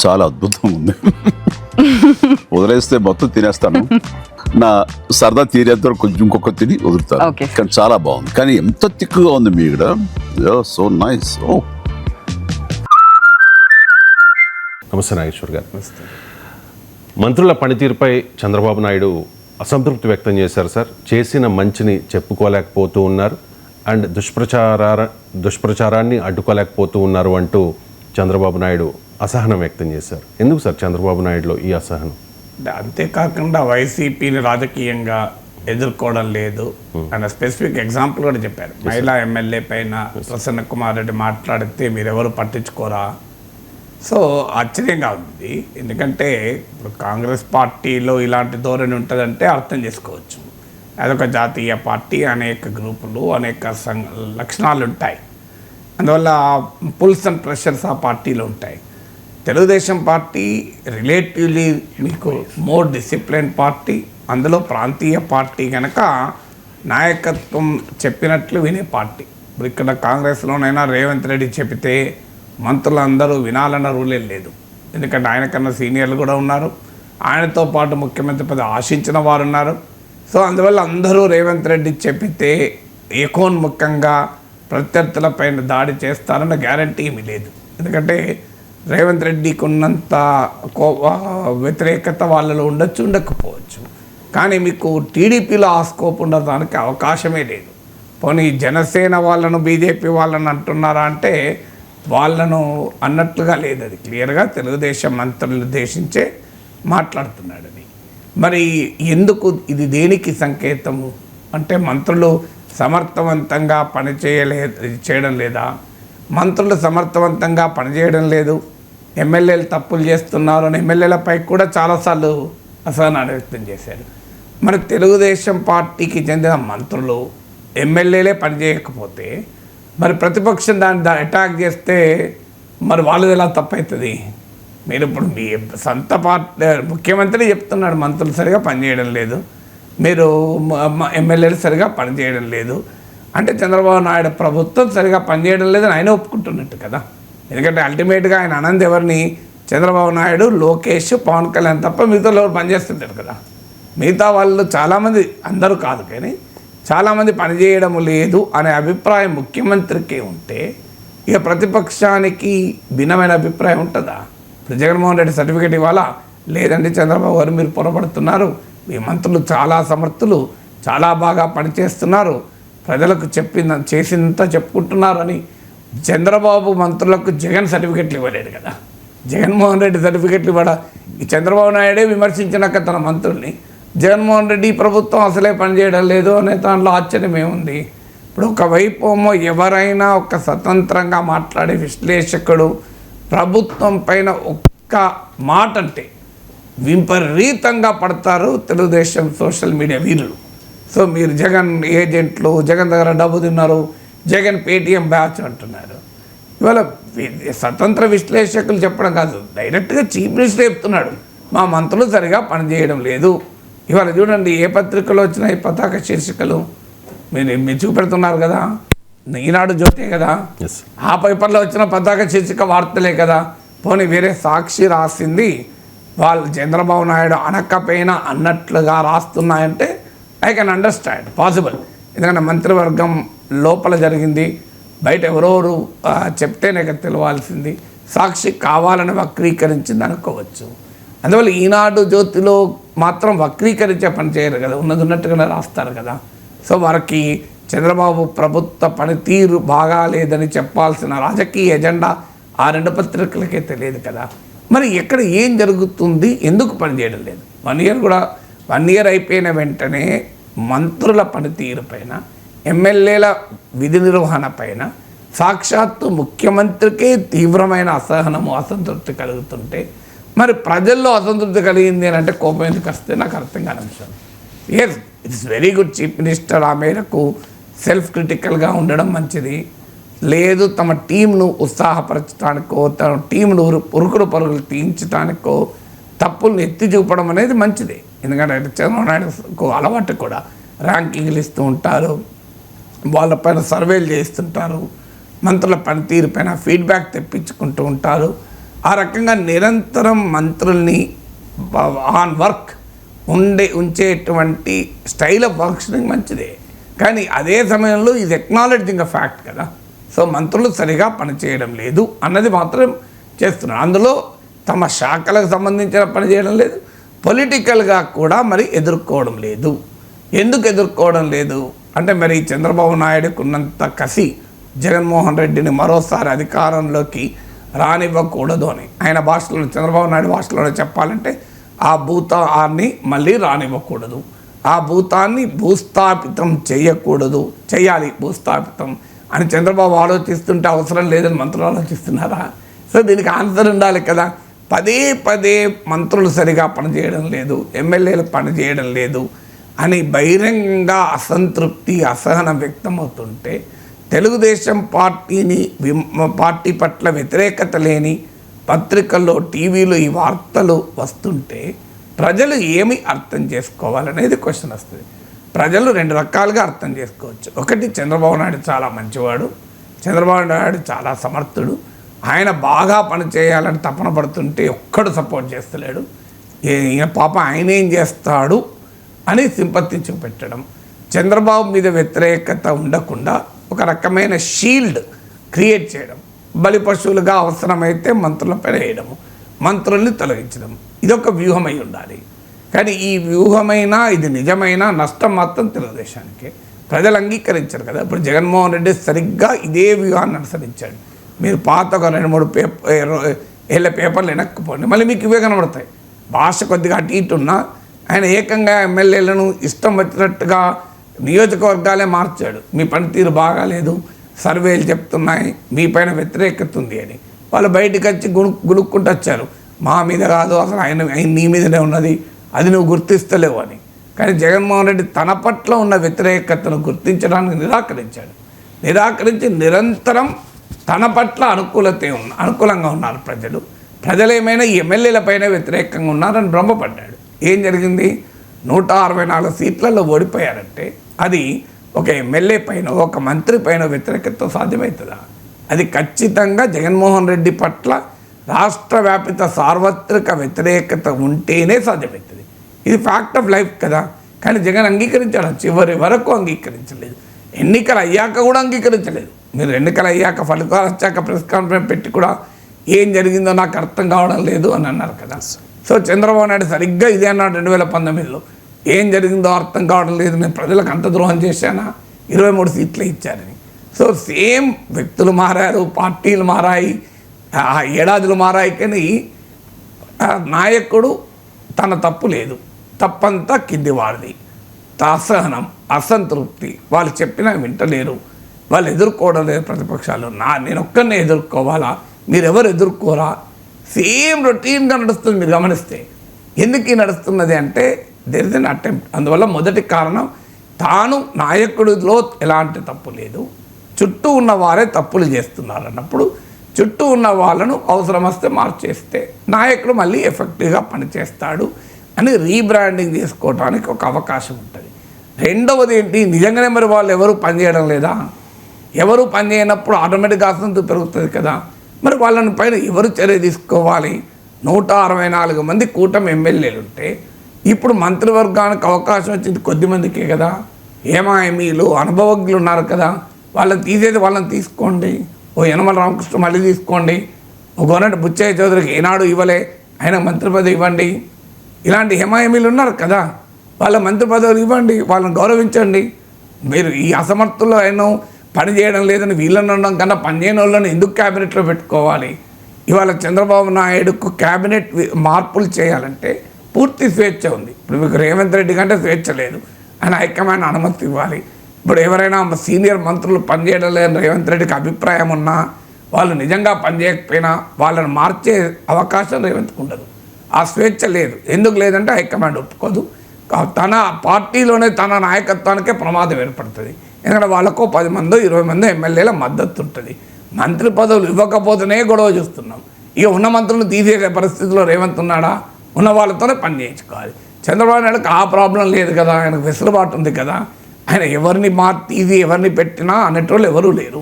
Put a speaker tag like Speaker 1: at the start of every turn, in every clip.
Speaker 1: చాలా అద్భుతంగా ఉంది. వదిలేస్తే మొత్తం తినేస్తాను, నా సరదా తీరేంత వరకు కొంచెం ఇంకొక తిని వదులుతాను. కానీ చాలా బాగుంది. కానీ ఎంత తిక్కుగా ఉంది మీ ఇక్కడ. So nice.
Speaker 2: నమస్తే నాగేశ్వర్ గారు. మంత్రుల పనితీరుపై చంద్రబాబు నాయుడు అసంతృప్తి వ్యక్తం చేశారు సార్. చేసిన మంచిని చెప్పుకోలేకపోతూ ఉన్నారు అండ్ దుష్ప్రచారాన్ని అడ్డుకోలేకపోతూ ఉన్నారు అంటూ చంద్రబాబు నాయుడు అసహనం వ్యక్తం చేశారు. ఎందుకు సార్ చంద్రబాబు నాయుడులో ఈ అసహనం?
Speaker 3: అంతేకాకుండా వైసీపీని రాజకీయంగా ఎదుర్కోవడం లేదు అన్న స్పెసిఫిక్ ఎగ్జాంపుల్ కూడా చెప్పారు. మహిళా ఎమ్మెల్యే పైన ప్రసన్న కుమార్ రెడ్డి మాట్లాడితే మీరెవరు పట్టించుకోరా. సో ఆశ్చర్యంగా ఉంది. ఎందుకంటే ఇప్పుడు కాంగ్రెస్ పార్టీలో ఇలాంటి ధోరణి ఉంటుందంటే అర్థం చేసుకోవచ్చు. అదొక జాతీయ పార్టీ, అనేక గ్రూపులు, అనేక లక్షణాలు ఉంటాయి. అందువల్ల పుల్స్ అండ్ ప్రెషర్స్ ఆ పార్టీలో ఉంటాయి. తెలుగుదేశం పార్టీ రిలేటివ్లీ మీకు మోర్ డిసిప్లిన్ పార్టీ, అందులో ప్రాంతీయ పార్టీ కనుక నాయకత్వం చెప్పినట్లు వినే పార్టీ. ఇప్పుడు ఇక్కడ కాంగ్రెస్లోనైనా రేవంత్ రెడ్డి చెబితే మంత్రులందరూ వినాలన్న రూలే లేదు. ఎందుకంటే ఆయన కన్నా సీనియర్లు కూడా ఉన్నారు, ఆయనతో పాటు ముఖ్యమంత్రి పదవి ఆశించిన వారు ఉన్నారు. సో అందువల్ల అందరూ రేవంత్ రెడ్డి చెప్పితే ఏకోన్ముఖంగా ప్రత్యర్థులపైన దాడి చేస్తారన్న గ్యారంటీ ఏమీ లేదు. ఎందుకంటే రేవంత్ రెడ్డికి ఉన్నంత వ్యతిరేకత వాళ్ళలో ఉండొచ్చు, ఉండకపోవచ్చు. కానీ మీకు టీడీపీలో ఆ స్కోప్ ఉండడానికి అవకాశమే లేదు. పోనీ జనసేన వాళ్ళను బీజేపీ వాళ్ళని అంటున్నారా అంటే వాళ్ళను అన్నట్లుగా లేదు. అది క్లియర్గా తెలుగుదేశం మంత్రులను ఉద్దేశించే మాట్లాడుతున్నాడని. మరి ఎందుకు ఇది దేనికి సంకేతము అంటే మంత్రులు సమర్థవంతంగా చేయడం లేదా? మంత్రులు సమర్థవంతంగా పనిచేయడం లేదు, ఎమ్మెల్యేలు తప్పులు చేస్తున్నారు అని ఎమ్మెల్యేలపై కూడా చాలాసార్లు అసహనాన్ని వ్యక్తం చేశారు. మరి తెలుగుదేశం పార్టీకి చెందిన మంత్రులు ఎమ్మెల్యేలే పనిచేయకపోతే మరి ప్రతిపక్షం దాన్ని అటాక్ చేస్తే మరి వాళ్ళది ఎలా తప్పవుతుంది? మీరు ఇప్పుడు మీ సొంత పార్టీ ముఖ్యమంత్రి చెప్తున్నాడు మంత్రులు సరిగా పనిచేయడం లేదు, మీరు ఎమ్మెల్యేలు సరిగా పనిచేయడం లేదు అంటే చంద్రబాబు నాయుడు ప్రభుత్వం సరిగా పనిచేయడం లేదని ఆయన ఒప్పుకుంటున్నట్టు కదా. ఎందుకంటే అల్టిమేట్గా ఆయన అనంత్ ఎవరిని, చంద్రబాబు నాయుడు, లోకేష్, పవన్ కళ్యాణ్ తప్ప మిగతా ఎవరు పనిచేస్తుంటారు కదా. మిగతా వాళ్ళు చాలామంది, అందరూ కాదు కానీ చాలామంది పనిచేయడం లేదు అనే అభిప్రాయం ముఖ్యమంత్రికి ఉంటే ఇక ప్రతిపక్షానికి భిన్నమైన అభిప్రాయం ఉంటుందా? ఇప్పుడు జగన్మోహన్ రెడ్డి సర్టిఫికేట్ ఇవ్వాలా? లేదండి చంద్రబాబు గారు మీరు పొరపడుతున్నారు, మీ మంత్రులు చాలా సమర్థులు, చాలా బాగా పనిచేస్తున్నారు, ప్రజలకు చేసినంత చెప్పుకుంటున్నారు అని చంద్రబాబు మంత్రులకు జగన్ సర్టిఫికెట్లు ఇవ్వలేడు కదా. జగన్మోహన్ రెడ్డి సర్టిఫికెట్లు ఇవ్వడా? ఈ చంద్రబాబు నాయుడే విమర్శించినాక తన మంత్రుల్ని జగన్మోహన్ రెడ్డి ప్రభుత్వం అసలే పనిచేయడం లేదు అనే దాంట్లో ఆశ్చర్యం ఏముంది? ఇప్పుడు ఒకవైపు ఏమో ఎవరైనా ఒక స్వతంత్రంగా మాట్లాడే విశ్లేషకుడు ప్రభుత్వం పైన ఒక్క మాట అంటే విపరీతంగా పడతారు తెలుగుదేశం సోషల్ మీడియా వీరులు. సో మీరు జగన్ ఏజెంట్లు, జగన్ దగ్గర డబ్బు తిన్నారు, జగన్ పేటీఎం బ్యాచ్ అంటున్నారు. ఇవాళ స్వతంత్ర విశ్లేషకులు చెప్పడం కాదు, డైరెక్ట్గా చీఫ్ మినిస్టర్ చెప్తున్నాడు మా మంత్రులు సరిగా పనిచేయడం లేదు. ఇవాళ చూడండి ఏ పత్రికలో వచ్చిన ఈ పతాక శీర్షికలు మీరు చూపెడుతున్నారు కదా, ఈనాడు జ్యోతే కదా, ఆ పేపర్లో వచ్చిన పతాక శీర్షిక వార్తలే కదా. పోనీ వేరే సాక్షి రాసింది వాళ్ళు చంద్రబాబు నాయుడు అనకపోయినా అన్నట్లుగా రాస్తున్నాయంటే ఐ కెన్ అండర్స్టాండ్, పాసిబుల్. ఎందుకంటే మంత్రివర్గం లోపల జరిగింది, బయట ఎవరెవరు చెప్తేనే తెలియాల్సింది, సాక్షి కావాలని వక్రీకరించింది అనుకోవచ్చు. అందువల్ల ఈనాడు జ్యోతిలో మాత్రం వక్రీకరించే పని చేయరు కదా, ఉన్నది ఉన్నట్టుగానే రాస్తారు కదా. సో వారికి చంద్రబాబు ప్రభుత్వ పనితీరు బాగాలేదని చెప్పాల్సిన రాజకీయ ఎజెండా ఆ రెండు పత్రికలకే తెలియదు కదా. మరి ఎక్కడ ఏం జరుగుతుంది, ఎందుకు పనిచేయడం లేదు? 1 ఇయర్ అయిపోయిన వెంటనే మంత్రుల పనితీరు పైన, ఎమ్మెల్యేల విధి నిర్వహణ పైన సాక్షాత్తు ముఖ్యమంత్రికే తీవ్రమైన అసహనము, అసంతృప్తి కలుగుతుంటే మరి ప్రజల్లో అసంతృప్తి కలిగింది అని అంటే కోపం ఎందుకు వస్తే నాకు అర్థం కాని అంశం. Yes, it's very good chief minister ఆ మేరకు సెల్ఫ్ క్రిటికల్గా ఉండడం మంచిది. లేదు తమ టీంను ఉత్సాహపరచడానికో, తమ టీంను ఉరుకుడు పరుగులు తీయించడానికో తప్పులను ఎత్తి చూపడం అనేది మంచిది. ఎందుకంటే చంద్రబాబు నాయుడుకు అలవాటు కూడా ర్యాంకింగ్లు ఇస్తూ ఉంటారు, వాళ్ళపైన సర్వేలు చేస్తుంటారు, మంత్రుల పనితీరు పైన ఫీడ్బ్యాక్ తెప్పించుకుంటూ ఉంటారు. ఆ రకంగా నిరంతరం మంత్రుల్ని ఆన్ వర్క్ ఉంచేటువంటి స్టైల్ ఆఫ్ ఫంక్షనింగ్ మంచిదే. కానీ అదే సమయంలో ఇది ఎక్నాలెడ్జింగ్ అ ఫ్యాక్ట్ కదా. సో మంత్రులు సరిగా పనిచేయడం లేదు అన్నది మాత్రం చేస్తున్నారు. అందులో తమ శాఖలకు సంబంధించిన పని చేయడం లేదు, పొలిటికల్గా కూడా మరి ఎదుర్కోవడం లేదు. ఎందుకు ఎదుర్కోవడం లేదు అంటే మరి చంద్రబాబు నాయుడుకు ఉన్నంత కసి జగన్మోహన్ రెడ్డిని మరోసారి అధికారంలోకి రానివ్వకూడదు అని. ఆయన భాషలో, చంద్రబాబు నాయుడు భాషలోనే చెప్పాలంటే ఆ భూతాన్ని మళ్ళీ రానివ్వకూడదు, ఆ భూతాన్ని భూస్థాపితం చేయకూడదు, చేయాలి భూస్థాపితం అని చంద్రబాబు ఆలోచిస్తుంటే అవసరం లేదని మంత్రులు ఆలోచిస్తున్నారా? సో దీనికి ఆన్సర్ ఉండాలి కదా. పదే పదే మంత్రులు సరిగా పనిచేయడం లేదు, ఎమ్మెల్యేలు పనిచేయడం లేదు అని బహిరంగంగా అసంతృప్తి, అసహనం వ్యక్తమవుతుంటే, తెలుగుదేశం పార్టీ పట్ల వ్యతిరేకత లేని పత్రికల్లో, టీవీలో ఈ వార్తలు వస్తుంటే ప్రజలు ఏమి అర్థం చేసుకోవాలనేది క్వశ్చన్ వస్తుంది. ప్రజలు రెండు రకాలుగా అర్థం చేసుకోవచ్చు. ఒకటి, చంద్రబాబు నాయుడు చాలా మంచివాడు, చంద్రబాబు నాయుడు చాలా సమర్థుడు, ఆయన బాగా పనిచేయాలని తపన పడుతుంటే ఒక్కడు సపోర్ట్ చేస్తలేడు, పాప ఆయన ఏం చేస్తాడు అని సింపతి చూపెట్టడం, చంద్రబాబు మీద వ్యతిరేకత ఉండకుండా ఒక రకమైన షీల్డ్ క్రియేట్ చేయడం, బలి పశువులుగా అవసరమైతే మంత్రులపై వేయడము, మంత్రుల్ని తొలగించడం, ఇదొక వ్యూహమై ఉండాలి. కానీ ఈ వ్యూహమైనా, ఇది నిజమైన నష్టం మాత్రం తెలుగుదేశానికి. ప్రజలు అంగీకరించారు కదా. ఇప్పుడు జగన్మోహన్ రెడ్డి సరిగ్గా ఇదే వ్యూహాన్ని అనుసరించాడు. మీరు పాత ఒక 2-3 ఏళ్ళ పేపర్లు వెనక్కిపోండి, మళ్ళీ మీకు ఇవే కనబడతాయి. భాష కొద్దిగా అటు ఇటు ఉన్నా ఆయన ఏకంగా ఎమ్మెల్యేలను ఇష్టం వచ్చినట్టుగా నియోజకవర్గాలే మార్చాడు. మీ పనితీరు బాగాలేదు, సర్వేలు చెప్తున్నాయి, మీ పైన వ్యతిరేకత ఉంది అని. వాళ్ళు బయటకు వచ్చి గుణుక్కుంటూ వచ్చారు, మా మీద కాదు అసలు ఆయన నీ మీదనే ఉన్నది, అది నువ్వు గుర్తిస్తలేవు అని. కానీ జగన్మోహన్ రెడ్డి తన పట్ల ఉన్న వ్యతిరేకతను గుర్తించడానికి నిరాకరించి నిరంతరం తన పట్ల అనుకూలంగా ఉన్నారు ప్రజలు. ప్రజలేమైనా ఈ ఎమ్మెల్యేలపైన వ్యతిరేకంగా ఉన్నారని భ్రమపడ్డాడు. ఏం జరిగింది? 164 సీట్లలో ఓడిపోయారంటే అది ఒక ఎమ్మెల్యే పైన, ఒక మంత్రి పైన వ్యతిరేకతతో సాధ్యమవుతుందా? అది ఖచ్చితంగా జగన్మోహన్ రెడ్డి పట్ల రాష్ట్ర వ్యాపిత సార్వత్రిక వ్యతిరేకత ఉంటేనే సాధ్యమవుతుంది. ఇది ఫ్యాక్ట్ ఆఫ్ లైఫ్ కదా. కానీ జగన్ అంగీకరించాడు, చివరి వరకు అంగీకరించలేదు. ఎన్నికలు అయ్యాక కూడా అంగీకరించలేదు. మీరు ఎన్నికలు అయ్యాక, ఫలితాలు వచ్చాక ప్రెస్ కాన్ఫరెన్స్ పెట్టి కూడా ఏం జరిగిందో నాకు అర్థం కావడం లేదు అని అన్నారు కదా. సో చంద్రబాబు నాయుడు సరిగ్గా ఇదే అన్నాడు 2019లో. ఏం జరిగిందో అర్థం కావడం లేదు, నేను ప్రజలకు అంత ద్రోహం చేశానా, 23 సీట్లే ఇచ్చారని. సో సేమ్ వ్యక్తులు మారారు, పార్టీలు మారాయి, ఏడాదులు మారాయి, కానీ నాయకుడు తన తప్పు లేదు, తప్పంతా కింది వాడిది. అసహనం, అసంతృప్తి, వాళ్ళు చెప్పినా వింటలేరు, వాళ్ళు ఎదుర్కోవడం లేదు ప్రతిపక్షాలు. నేను ఒక్కరినే ఎదుర్కోవాలా, మీరెవరు ఎదుర్కోరా? సేమ్ రొటీన్గా నడుస్తుంది. మీరు గమనిస్తే ఎందుకు నడుస్తున్నది అంటే దేర్ ఇస్ ఎన్ అటెంప్ట్. అందువల్ల మొదటి కారణం, తాను నాయకుడిలో ఎలాంటి తప్పు లేదు, చుట్టూ ఉన్న వారే తప్పులు చేస్తున్నారు అన్నప్పుడు చుట్టూ ఉన్న వాళ్ళను అవసరం వస్తే మార్చేస్తే నాయకుడు మళ్ళీ ఎఫెక్టివ్గా పనిచేస్తాడు అని రీబ్రాండింగ్ చేసుకోవడానికి ఒక అవకాశం ఉంటుంది. రెండవది ఏంటి, నిజంగానే మరి వాళ్ళు ఎవరు పనిచేయడం లేదా? ఎవరు పనిచేయనప్పుడు ఆటోమేటిక్గా అసంతృప్తి పెరుగుతుంది కదా. మరి వాళ్ళని పైన ఎవరు చర్య తీసుకోవాలి? 164 మంది కూటమి ఎమ్మెల్యేలు ఉంటే ఇప్పుడు మంత్రివర్గానికి అవకాశం వచ్చింది కొద్దిమందికే కదా. ఏమాయమీలు, అనుభవజ్ఞులు ఉన్నారు కదా, వాళ్ళని తీసేది వాళ్ళని తీసుకోండి. ఓ యనమల రామకృష్ణ మళ్ళీ తీసుకోండి, ఓ గవర్నమెంట్ బుచ్చయ్య చౌదరికి ఏనాడు ఇవ్వలే, ఆయన మంత్రి పదవి ఇవ్వండి. ఇలాంటి హేమాయమీలు ఉన్నారు కదా, వాళ్ళ మంత్రి పదవులు ఇవ్వండి, వాళ్ళని గౌరవించండి. మీరు ఈ అసమర్థుల్లో ఆయన పని చేయడం లేదని వీళ్ళని ఉండడం కన్నా పనిచేయని వాళ్ళని ఎందుకు క్యాబినెట్లో పెట్టుకోవాలి? ఇవాళ చంద్రబాబు నాయుడుకు క్యాబినెట్ మార్పులు చేయాలంటే పూర్తి స్వేచ్ఛ ఉంది. ఇప్పుడు మీకు రేవంత్ రెడ్డి కంటే స్వేచ్ఛ లేదు, ఆయన హైకమాండ్ అనుమతి ఇవ్వాలి. ఇప్పుడు ఎవరైనా సీనియర్ మంత్రులు పనిచేయడం లేదని రేవంత్ రెడ్డికి అభిప్రాయం ఉన్నా, వాళ్ళు నిజంగా పనిచేయకపోయినా వాళ్ళని మార్చే అవకాశం రేవంత్కి ఉండదు. ఆ స్వేచ్ఛ లేదు. ఎందుకు లేదంటే హైకమాండ్ ఒప్పుకోదు. తన పార్టీలోనే తన నాయకత్వానికే ప్రమాదం ఏర్పడుతుంది. ఎందుకంటే వాళ్ళకో 10 మందో 20 మందో ఎమ్మెల్యేల మద్దతు ఉంటుంది. మంత్రి పదవులు ఇవ్వకపోతేనే గొడవ చూస్తున్నాం. ఇక ఉన్న మంత్రులను తీసే పరిస్థితిలో రేవంత్ ఉన్నాడా? ఉన్న వాళ్ళతోనే పని చేయించుకోవాలి. చంద్రబాబు నాయుడుకి ఆ ప్రాబ్లం లేదు కదా, ఆయనకు వెసులుబాటు ఉంది కదా. ఆయన ఎవరిని తీసి ఎవరిని పెట్టినా అనేటోళ్ళు ఎవరూ లేరు.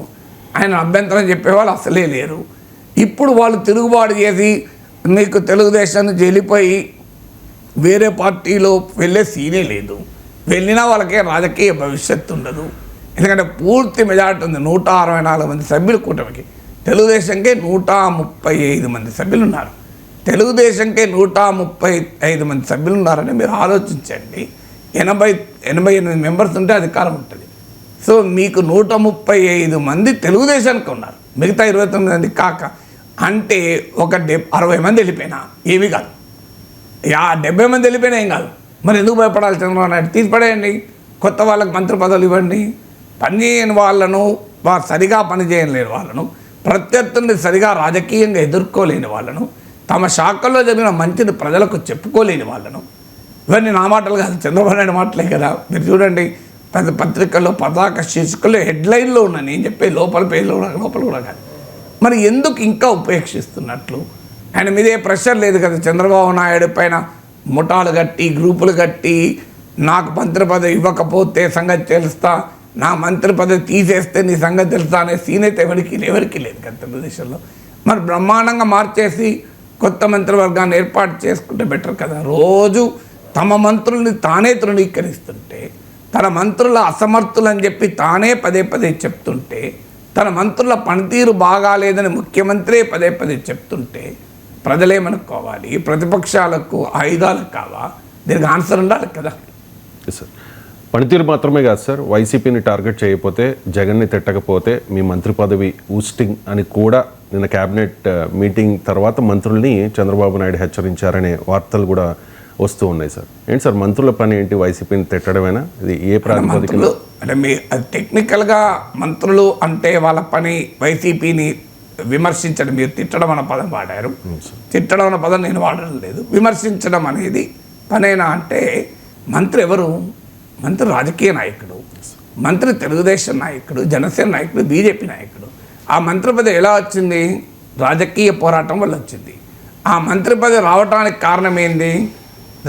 Speaker 3: ఆయన అభ్యంతరం చెప్పేవాళ్ళు అసలే లేరు. ఇప్పుడు వాళ్ళు తిరుగుబాటు చేసి మీకు తెలుగుదేశం నుంచి వెళ్ళిపోయి వేరే పార్టీలో వెళ్ళే సీనే లేదు. వెళ్ళినా వాళ్ళకే రాజకీయ భవిష్యత్తు ఉండదు. ఎందుకంటే పూర్తి మెజార్టీ ఉంది. 164 మంది సభ్యులు కూటమికి. తెలుగుదేశంకే 135 మంది సభ్యులు ఉన్నారు. తెలుగుదేశంకే 135 మంది సభ్యులు ఉన్నారని మీరు ఆలోచించండి. 88 మెంబర్స్ ఉంటే అధికారం ఉంటుంది. సో మీకు 135 మంది తెలుగుదేశానికి ఉన్నారు. మిగతా 29 మంది కాక అంటే ఒక 60 మంది వెళ్ళిపోయినా ఏమీ కాదు. 70 మంది వెళ్ళిపోయినా ఏం కాదు. మరి ఎందుకు భయపడాలి? చంద్రబాబు నాయుడు తీసిపడేయండి, కొత్త వాళ్ళకి మంత్రి పదవులు ఇవ్వండి. పనిచేయని వాళ్ళను, సరిగా పనిచేయలేని వాళ్ళను, ప్రత్యర్థుల్ని సరిగా రాజకీయంగా ఎదుర్కోలేని వాళ్ళను, తమ శాఖల్లో జరిగిన మంచిని ప్రజలకు చెప్పుకోలేని వాళ్ళను, ఇవన్నీ నా మాటలు కాదు, చంద్రబాబు నాయుడు మాటలే కదా. మీరు చూడండి, పెద్ద పత్రికల్లో పతాక శీర్షికల్లో హెడ్లైన్లో ఉన్నా నేను చెప్పే లోపల కూడా కాదు. మరి ఎందుకు ఇంకా ఉపేక్షిస్తున్నట్లు? ఆయన మీదే ప్రెషర్ లేదు కదా. చంద్రబాబు నాయుడు పైన ముఠాలు కట్టి, గ్రూపులు కట్టి, నాకు మంత్రి పదవి ఇవ్వకపోతే సంగతి తెలుస్తా, నా మంత్రి పదవి తీసేస్తే నీ సంగతి తెలుస్తా అనే సీన్ అయితే ఎవరికి లేదు కదా తెలుగుదేశంలో. మరి బ్రహ్మాండంగా మార్చేసి కొత్త మంత్రివర్గాన్ని ఏర్పాటు చేసుకుంటే బెటర్ కదా. రోజు తమ మంత్రుల్ని తానే తృణీకరిస్తుంటే, తన మంత్రుల అసమర్థులని చెప్పి తానే పదే చెప్తుంటే, తన మంత్రుల పనితీరు బాగాలేదని ముఖ్యమంత్రి పదే చెప్తుంటే ప్రజలేమనుకోవాలి? ప్రతిపక్షాలకు ఆయుధాలు కావా? దీనికి ఆన్సర్ ఉండాలి కదా.
Speaker 2: సార్, పనితీరు మాత్రమే కాదు సార్, వైసీపీని టార్గెట్ చేయకపోతే, జగన్ని తిట్టకపోతే మీ మంత్రి పదవి ఊస్టింగ్ అని కూడా నిన్న క్యాబినెట్ మీటింగ్ తర్వాత మంత్రుల్ని చంద్రబాబు నాయుడు హెచ్చరించారనే వార్తలు కూడా వస్తూ ఉన్నాయి సార్. ఏంటి సార్ మంత్రుల పని ఏంటి? వైసీపీని తిట్టడమేనా? ఇది ఏ ప్రాతిపదికన?
Speaker 3: అంటే మీ టెక్నికల్గా మంత్రులు అంటే వాళ్ళ పని వైసీపీని విమర్శించడం. మీరు తిట్టడం అన్న పదం వాడారు, తిట్టడం అన్న పదం నేను వాడడం లేదు. విమర్శించడం అనేది పనేనా అంటే, మంత్రి ఎవరు? మంత్రి రాజకీయ నాయకుడు, మంత్రి తెలుగుదేశం నాయకుడు, జనసేన నాయకుడు, బీజేపీ నాయకుడు. ఆ మంత్రి పదవి ఎలా వచ్చింది? రాజకీయ పోరాటం వల్ల వచ్చింది. ఆ మంత్రి పదవి రావడానికి కారణం ఏంది?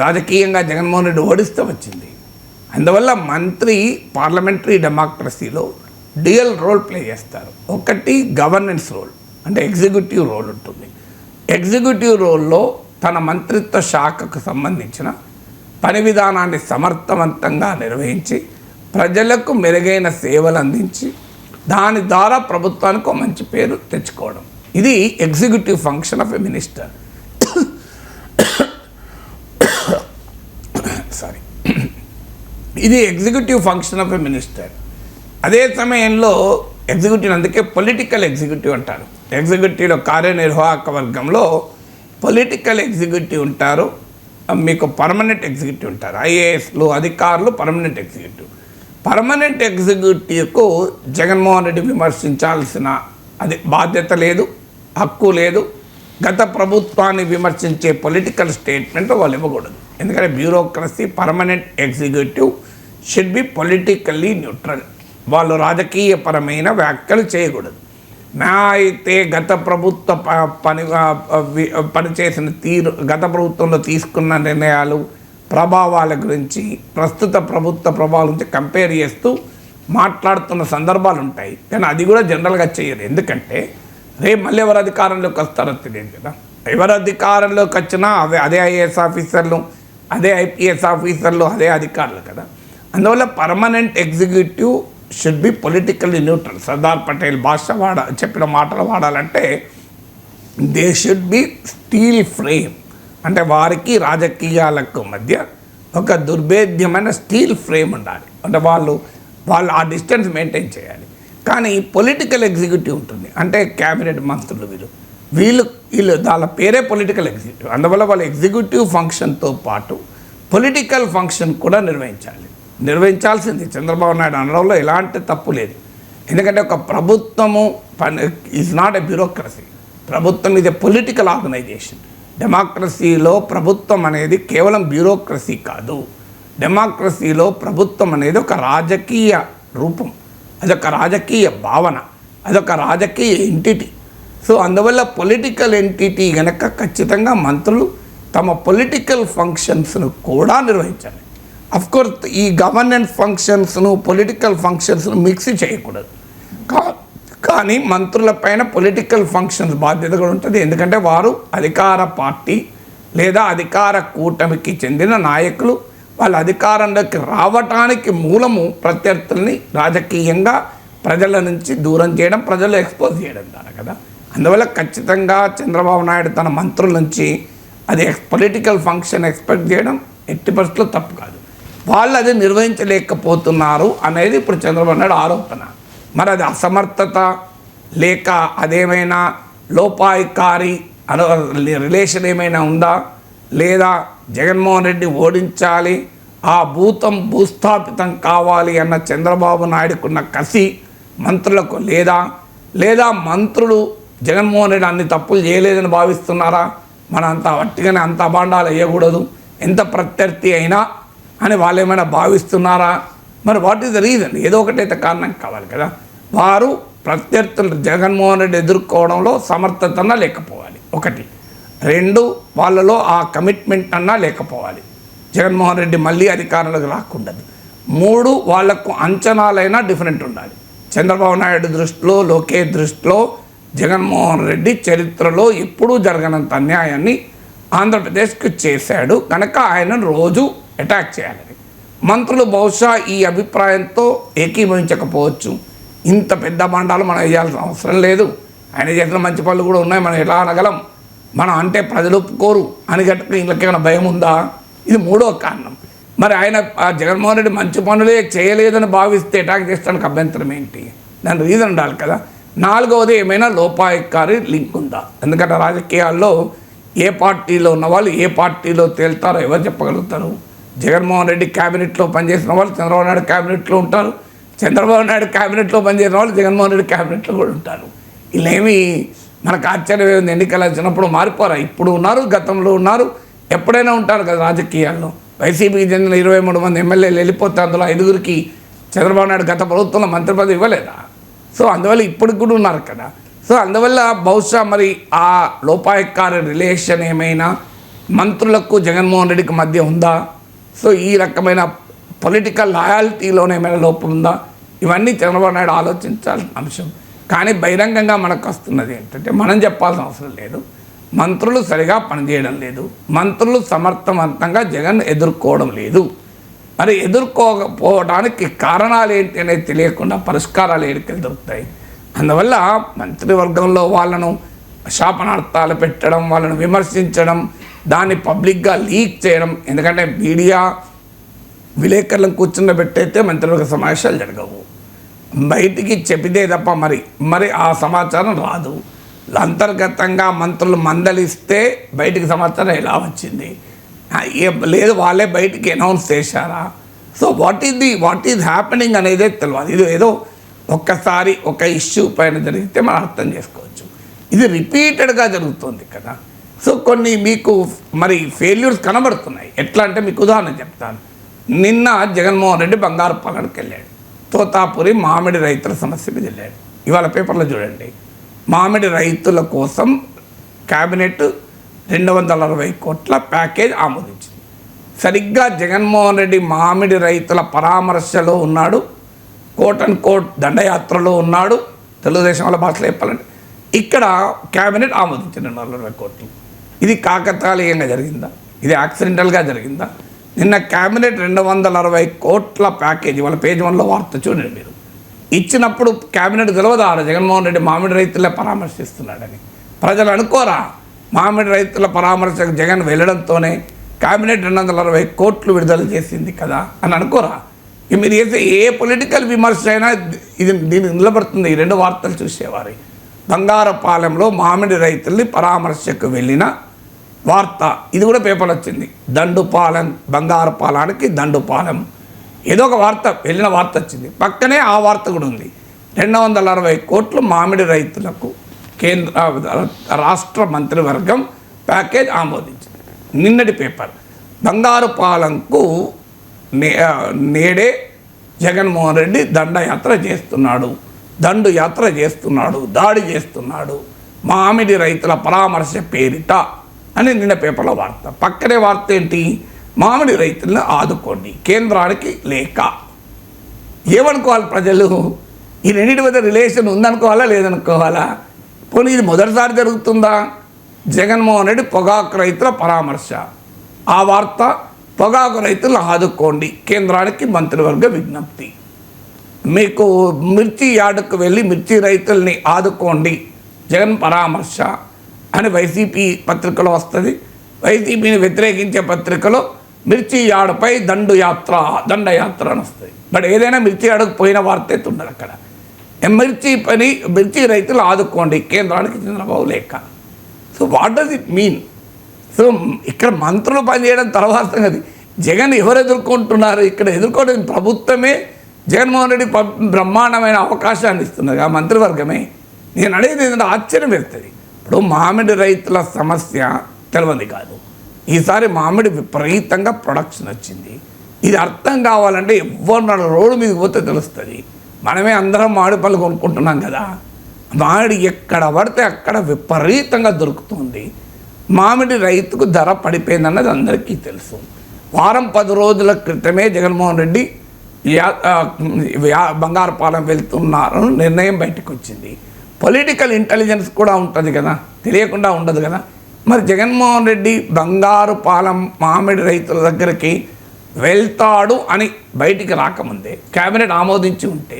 Speaker 3: రాజకీయంగా జగన్మోహన్ రెడ్డి ఓడిస్తూ వచ్చింది. అందువల్ల మంత్రి పార్లమెంటరీ డెమోక్రసీలో డ్యూయల్ రోల్ ప్లే చేస్తారు. ఒకటి గవర్నెన్స్ రోల్, అంటే ఎగ్జిక్యూటివ్ రోల్ ఉంటుంది. ఎగ్జిక్యూటివ్ రోల్లో తన మంత్రిత్వ శాఖకు సంబంధించిన పని విధానాన్ని సమర్థవంతంగా నిర్వహించి ప్రజలకు మెరుగైన సేవలు అందించి దాని ద్వారా ప్రభుత్వానికి ఒక మంచి పేరు తెచ్చుకోవడం. ఇది executive function of a minister. Sorry, ఇది executive function of a minister. అదే సమయంలో ఎగ్జిక్యూటివ్, అందుకే పొలిటికల్ ఎగ్జిక్యూటివ్ అంటారు. ఎగ్జిక్యూటివ్లో కార్యనిర్వాహక వర్గంలో పొలిటికల్ ఎగ్జిక్యూటివ్ ఉంటారు, మీకు పర్మనెంట్ ఎగ్జిక్యూటివ్ ఉంటారు. ఐఏఎస్లు, అధికారులు పర్మనెంట్ ఎగ్జిక్యూటివ్. పర్మనెంట్ ఎగ్జిక్యూటివ్కు జగన్మోహన్ రెడ్డి విమర్శించాల్సిన అది బాధ్యత లేదు, హక్కు లేదు. గత ప్రభుత్వాన్ని విమర్శించే పొలిటికల్ స్టేట్మెంట్ వాళ్ళు ఇవ్వకూడదు. ఎందుకంటే bureaucracy, permanent executive should be politically neutral. వాళ్ళు రాజకీయపరమైన వ్యాఖ్యలు చేయకూడదు. నా అయితే గత ప్రభుత్వ పనిచేసిన తీరు, గత ప్రభుత్వంలో తీసుకున్న నిర్ణయాలు, ప్రభావాల గురించి, ప్రస్తుత ప్రభుత్వ ప్రభావాల గురించి కంపేర్ చేస్తూ మాట్లాడుతున్న సందర్భాలు ఉంటాయి. కానీ అది కూడా జనరల్గా చేయరు. ఎందుకంటే రేపు మళ్ళీ ఎవరు అధికారంలోకి వస్తారో తెలియదు కదా. ఎవరు అధికారంలోకి వచ్చినా అదే ఐఏఎస్ ఆఫీసర్లు, అదే ఐపీఎస్ ఆఫీసర్లు, అదే అధికారులు కదా. అందువల్ల permanent executive should be politically neutral. Sardar Patel భాష చెప్పిన మాటలు వాడాలంటే they should be steel frame. అంటే వారికి రాజకీయాలకు మధ్య ఒక దుర్భేద్యమైన స్టీల్ ఫ్రేమ్ ఉండాలి. అంటే వాళ్ళు ఆ డిస్టెన్స్ మెయింటైన్ చేయాలి. కానీ పొలిటికల్ ఎగ్జిక్యూటివ్ ఉంటుంది, అంటే క్యాబినెట్ మంత్రులు వీళ్ళు దాని పేరే పొలిటికల్ ఎగ్జిక్యూటివ్. అందువల్ల వాళ్ళ ఎగ్జిక్యూటివ్ ఫంక్షన్తో పాటు పొలిటికల్ ఫంక్షన్ కూడా నిర్వహించాల్సింది. చంద్రబాబు నాయుడు అనడంలో ఎలాంటి తప్పు లేదు. ఎందుకంటే ఒక ప్రభుత్వము ఈజ్ నాట్ ఎ బ్యూరోక్రసీ. ప్రభుత్వం ఇది పొలిటికల్ ఆర్గనైజేషన్. డెమోక్రసీలో ప్రభుత్వం అనేది కేవలం బ్యూరోక్రసీ కాదు. డెమోక్రసీలో ప్రభుత్వం అనేది ఒక రాజకీయ రూపం, అదొక రాజకీయ భావన, అదొక రాజకీయ ఎంటిటీ. సో అందువల్ల పొలిటికల్ ఎంటిటీ కనుక ఖచ్చితంగా మంత్రులు తమ పొలిటికల్ ఫంక్షన్స్ను కూడా నిర్వహించాలి. Of course e governance ఫంక్షన్స్ను, political ఫంక్షన్స్ను mix చేయకూడదు. కానీ మంత్రులపైన పొలిటికల్ ఫంక్షన్స్ బాధ్యత కూడా ఉంటుంది. ఎందుకంటే వారు అధికార పార్టీ లేదా అధికార కూటమికి చెందిన నాయకులు. వాళ్ళ అధికారంలోకి రావటానికి మూలము ప్రత్యర్థుల్ని రాజకీయంగా ప్రజల నుంచి దూరం చేయడం, ప్రజలు ఎక్స్పోజ్ చేయడం ద్వారా కదా. అందువల్ల ఖచ్చితంగా చంద్రబాబు నాయుడు తన మంత్రుల నుంచి అది పొలిటికల్ ఫంక్షన్ ఎక్స్పెక్ట్ చేయడం ఎట్టి పరిస్థితుల్లో తప్పు కాదు. వాళ్ళు అది నిర్వహించలేకపోతున్నారు అనేది ఇప్పుడు చంద్రబాబు నాయుడు ఆరోపణ. మరి అది అసమర్థత లేక అదేమైనా లోపాయికారి రిలేషన్ ఏమైనా ఉందా, లేదా జగన్మోహన్ రెడ్డి ఓడించాలి, ఆ భూస్థాపితం కావాలి అన్న చంద్రబాబు నాయుడుకున్న కసి మంత్రులకు లేదా మంత్రులు జగన్మోహన్ రెడ్డి అన్ని తప్పులు చేయలేదని భావిస్తున్నారా? మనం అంత వట్టిగానే అంత అభాండాలు వేయకూడదు ఎంత ప్రత్యర్థి అయినా అని వాళ్ళు ఏమైనా భావిస్తున్నారా? మరి వాట్ ఈస్ ద రీజన్? ఏదో ఒకటైతే కారణం కావాలి కదా. వారు ప్రత్యర్థులు జగన్మోహన్ రెడ్డి ఎదుర్కోవడంలో సమర్థత లేకపోవాలి, ఒకటి. రెండు, వాళ్ళలో ఆ కమిట్మెంట్ అన్నా లేకపోవాలి, జగన్మోహన్ రెడ్డి మళ్ళీ అధికారంలోకి రాకుండదు. మూడు, వాళ్లకు అంచనాలైనా డిఫరెంట్ ఉండాలి. చంద్రబాబు నాయుడు దృష్టిలో, లోకేష్ దృష్టిలో జగన్మోహన్ రెడ్డి చరిత్రలో ఎప్పుడూ జరగనంత అన్యాయాన్ని ఆంధ్రప్రదేశ్కి చేశాడు కనుక ఆయనను రోజు అటాక్ చేయాలని మంత్రులు బహుశా ఈ అభిప్రాయంతో ఏకీభవించకపోవచ్చు. ఇంత పెద్ద మండాలు మనం వేయాల్సిన అవసరం లేదు, ఆయన చేసిన మంచి పనులు కూడా ఉన్నాయి, మనం ఎలా అనగలం, మనం అంటే ప్రజలు ఒప్పుకోరు అని గట్టిగా వీళ్ళకేమైనా భయం ఉందా? ఇది మూడో కారణం. మరి ఆయన జగన్మోహన్ రెడ్డి మంచి పనులే చేయలేదని భావిస్తే అటాక్ చేస్తానికి అభ్యంతరం ఏంటి? దాని రీజన్ ఉండాలి కదా. నాలుగవది, ఏమైనా లోపాయికారి లింక్ ఉందా? ఎందుకంటే రాజకీయాల్లో ఏ పార్టీలో ఉన్న వాళ్ళు ఏ పార్టీలో తేల్తారో ఎవరు చెప్పగలుగుతారు? జగన్మోహన్ రెడ్డి క్యాబినెట్లో పనిచేసిన వాళ్ళు చంద్రబాబు నాయుడు క్యాబినెట్లో ఉంటారు, చంద్రబాబు నాయుడు క్యాబినెట్లో పనిచేసిన వాళ్ళు జగన్మోహన్ రెడ్డి క్యాబినెట్లో కూడా ఉంటారు. వీళ్ళేమి మనకు ఆశ్చర్యం ఏముంది? ఎన్నికలు వచ్చినప్పుడు మారిపోరా? ఇప్పుడు ఉన్నారు, గతంలో ఉన్నారు, ఎప్పుడైనా ఉంటారు కదా రాజకీయాల్లో. వైసీపీకి చెందిన 23 మంది ఎమ్మెల్యేలు వెళ్ళిపోతే అందులో 5గురికి చంద్రబాబు నాయుడు గత ప్రభుత్వంలో మంత్రి పదవి ఇవ్వలేదా? సో అందువల్ల ఇప్పటికి కూడా ఉన్నారు కదా. సో అందువల్ల బహుశా మరి ఆ లోపాయకారి రిలేషన్ ఏమైనా మంత్రులకు జగన్మోహన్ రెడ్డికి మధ్య ఉందా? సో ఈ రకమైన పొలిటికల్ లాయాలిటీలోనే ఏమైనా లోపం ఉందా? ఇవన్నీ చంద్రబాబు నాయుడు ఆలోచించాల్సిన అంశం. కానీ బహిరంగంగా మనకు వస్తున్నది ఏంటంటే, మనం చెప్పాల్సిన అవసరం లేదు, మంత్రులు సరిగా పనిచేయడం లేదు, మంత్రులు సమర్థవంతంగా జగన్ ఎదుర్కోవడం లేదు. మరి ఎదుర్కోకపోవడానికి కారణాలు ఏంటి అనేది తెలియకుండా పరిష్కారాలు ఏడికెళ్ళి దొరుకుతాయి. అందువల్ల మంత్రివర్గంలో వాళ్ళను శాపనార్థాలు పెట్టడం, వాళ్ళను విమర్శించడం, దాన్ని పబ్లిక్గా లీక్ చేయడం. ఎందుకంటే మీడియా విలేకరులను కూర్చున్నబెట్టయితే మంత్రివర్గ సమావేశాలు జరగవు, బయటికి చెప్పితే తప్ప మరి ఆ సమాచారం రాదు. అంతర్గతంగా మంత్రులు మందలిస్తే బయటికి సమాచారం ఎలా వచ్చింది? లేదు, వాళ్ళే బయటికి అనౌన్స్ చేశారా? సో వాట్ ఈజ్ హ్యాపెనింగ్ అనేదే తెలియదు. ఇది ఏదో ఒక్కసారి ఒక ఇష్యూ పైన జరిగితే మనం అర్థం చేసుకోవచ్చు. ఇది రిపీటెడ్గా జరుగుతుంది కదా. సో కొన్ని మీకు మరి ఫెయిల్యూర్స్ కనబడుతున్నాయి. ఎట్లా అంటే మీకు ఉదాహరణ చెప్తాను. నిన్న జగన్మోహన్ రెడ్డి బంగారుపాలెంకి వెళ్ళాడు, తోతాపురి మామిడి రైతుల సమస్య మీద వెళ్ళాడు. ఇవాళ పేపర్లో చూడండి, మామిడి రైతుల కోసం క్యాబినెట్ 260 కోట్ల ప్యాకేజ్ ఆమోదించింది. సరిగ్గా జగన్మోహన్ రెడ్డి మామిడి రైతుల పరామర్శలో ఉన్నాడు, కోట్ అండ్ కోట్ దండయాత్రలో ఉన్నాడు. తెలుగుదేశం వాళ్ళ భాషలో చెప్పాలంటే ఇక్కడ క్యాబినెట్ ఆమోదించింది 260 కోట్లు. ఇది కాకతాళీయంగా జరిగిందా? ఇది యాక్సిడెంటల్గా జరిగిందా? నిన్న క్యాబినెట్ 260 కోట్ల ప్యాకేజీ, వాళ్ళ పేజ్ 1లో వార్త చూడండి మీరు, ఇచ్చినప్పుడు క్యాబినెట్ తెలవదా జగన్మోహన్ రెడ్డి మామిడి రైతులే పరామర్శిస్తున్నాడని? ప్రజలు అనుకోరా? మామిడి రైతుల పరామర్శకు జగన్ వెళ్ళడంతోనే క్యాబినెట్ 260 కోట్లు విడుదల చేసింది కదా అని అనుకోరా? మీరు చేసే ఏ పొలిటికల్ విమర్శ అయినా దీనికి నిలబడుతుంది. ఈ 2 వార్తలు చూసేవారు. బంగారపాలెంలో మామిడి రైతుల్ని పరామర్శకు వెళ్ళిన వార్త, ఇది కూడా పేపర్లు వచ్చింది. దండుపాలెం, బంగారపాలానికి దండుపాలెం, ఏదో ఒక వార్త వెళ్ళిన వార్త వచ్చింది. పక్కనే ఆ వార్త కూడా ఉంది. 260 కోట్లు మామిడి రైతులకు రాష్ట్ర మంత్రివర్గం ప్యాకేజ్ ఆమోదించింది. నిన్నటి పేపర్. బంగారుపాలెంకు నేడే జగన్మోహన్ రెడ్డి దండయాత్ర చేస్తున్నాడు, దండు యాత్ర చేస్తున్నాడు, దాడి చేస్తున్నాడు మామిడి రైతుల పరామర్శ పేరిట అని నిన్న పేపర్లో వార్త. పక్కనే వార్త ఏంటి? మామిడి రైతులను ఆదుకోండి, కేంద్రానికి లేఖ. ఏమనుకోవాలి ప్రజలు? ఈ రెండింటి మధ్య రిలేషన్ ఉందనుకోవాలా లేదనుకోవాలా? పోనీ ఇది మొదటిసారి జరుగుతుందా? జగన్మోహన్ రెడ్డి పొగాకు రైతుల పరామర్శ, ఆ వార్త పొగాకు రైతులను ఆదుకోండి, కేంద్రానికి మంత్రివర్గ విజ్ఞప్తి. మీకు మిర్చి యార్డుకు వెళ్ళి మిర్చి రైతుల్ని ఆదుకోండి, జగన్ పరామర్శ అని వైసీపీ పత్రికలో వస్తుంది. వైసీపీని వ్యతిరేకించే పత్రికలో మిర్చి యార్డుపై దండయాత్ర అని వస్తుంది. బట్ ఏదైనా మిర్చి యార్డుకు పోయిన వార్త అయితే ఉండదు అక్కడ. మిర్చి రైతులు ఆదుకోండి, కేంద్రానికి చంద్రబాబు లేఖ. So what does it mean? So ఇక్కడ మంత్రులు పనిచేయడం తర్వాత సంగతి. జగన్ ఎవరు ఎదుర్కొంటున్నారు? ఇక్కడ ఎదుర్కోవడం ప్రభుత్వమే. జగన్మోహన్ రెడ్డి బ్రహ్మాండమైన అవకాశాన్ని ఇస్తున్నది ఆ మంత్రివర్గమే. నేను అనేది ఏంటంటే ఆశ్చర్యం వేస్తుంది. ఇప్పుడు మామిడి రైతుల సమస్య తెలియదు కాదు, ఈసారి మామిడి విపరీతంగా ప్రొడక్షన్ వచ్చింది. ఇది అర్థం కావాలంటే ఎవరు రోడ్డు మీదకి పోతే తెలుస్తుంది. మనమే అందరం మామిడి పళ్ళు కొనుక్కుంటున్నాం కదా. మామిడి ఎక్కడ పడితే అక్కడ విపరీతంగా దొరుకుతుంది. మామిడి రైతుకు ధర పడిపోయిందన్నది అందరికీ తెలుసు. వారం 10 రోజుల క్రితమే జగన్మోహన్ రెడ్డి బంగారుపాలెం వెళ్తున్నారు నిర్ణయం బయటకు వచ్చింది. పొలిటికల్ ఇంటెలిజెన్స్ కూడా ఉంటుంది కదా, తెలియకుండా ఉండదు కదా. మరి జగన్మోహన్ రెడ్డి బంగారుపాలెం మామిడి రైతుల దగ్గరికి వెళ్తాడు అని బయటికి రాకముందే కేబినెట్ ఆమోదించి ఉంటే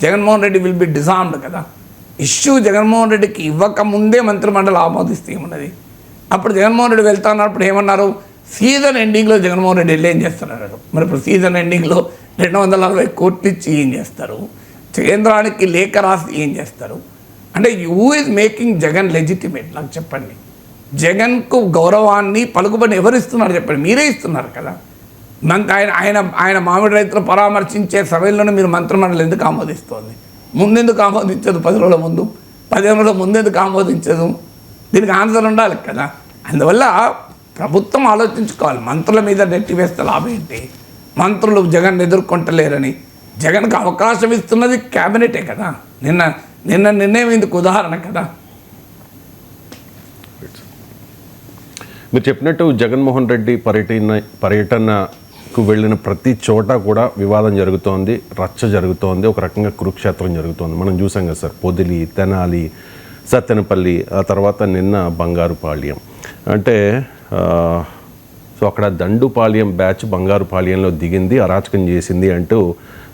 Speaker 3: జగన్మోహన్ రెడ్డి విల్ బి డిజార్మ్డ్ కదా. ఇష్యూ జగన్మోహన్ రెడ్డికి ఇవ్వకముందే మంత్రిమండలి ఆమోదిస్తే ఏమున్నది? అప్పుడు జగన్మోహన్ రెడ్డి వెళ్తా ఉన్నప్పుడు ఏమన్నారు? సీజన్ ఎండింగ్లో జగన్మోహన్ రెడ్డి వెళ్ళి ఏం చేస్తున్నారు? మరి ఇప్పుడు సీజన్ ఎండింగ్లో 240 కోట్లు ఇచ్చి ఏం చేస్తారు? కేంద్రానికి లేఖ రాసి ఏం చేస్తారు? అంటే who is making Jagan legitimate? నాకు చెప్పండి. జగన్కు గౌరవాన్ని పలుకుబడిని ఎవరు ఇస్తున్నారు చెప్పండి? మీరే ఇస్తున్నారు కదా. ఆయన మామిడి రైతులు పరామర్శించే సమయంలోనే మీరు మంత్రిమండలి ఎందుకు ఆమోదిస్తోంది? ముందెందుకు ఆమోదించదు? 10 రోజుల ముందు, 15 రోజుల ముందెందుకు ఆమోదించదు? దీనికి ఆన్సర్ ఉండాలి కదా. అందువల్ల ప్రభుత్వం ఆలోచించుకోవాలి. మంత్రుల మీద నెట్టి వేస్తే లాభం ఏంటి? మంత్రులు జగన్ ఎదుర్కొంటలేరని జగన్కు అవకాశం ఇస్తున్నది క్యాబినెటే కదా. నిన్న నిర్ణయం ఇందుకు ఉదాహరణ కదా.
Speaker 2: మీరు చెప్పినట్టు జగన్మోహన్ రెడ్డి పర్యటనకు వెళ్ళిన ప్రతి చోట కూడా వివాదం జరుగుతోంది, రచ్చ జరుగుతోంది, ఒక రకంగా కురుక్షేత్రం జరుగుతోంది. మనం చూసాం కదా సార్, పొదిలి, తెనాలి, సత్తెనపల్లి, ఆ తర్వాత నిన్న బంగారుపాళ్యం. అంటే సో అక్కడ దండుపాళ్యం బ్యాచ్ బంగారుపాళ్యంలో దిగింది, అరాచకం చేసింది అంటూ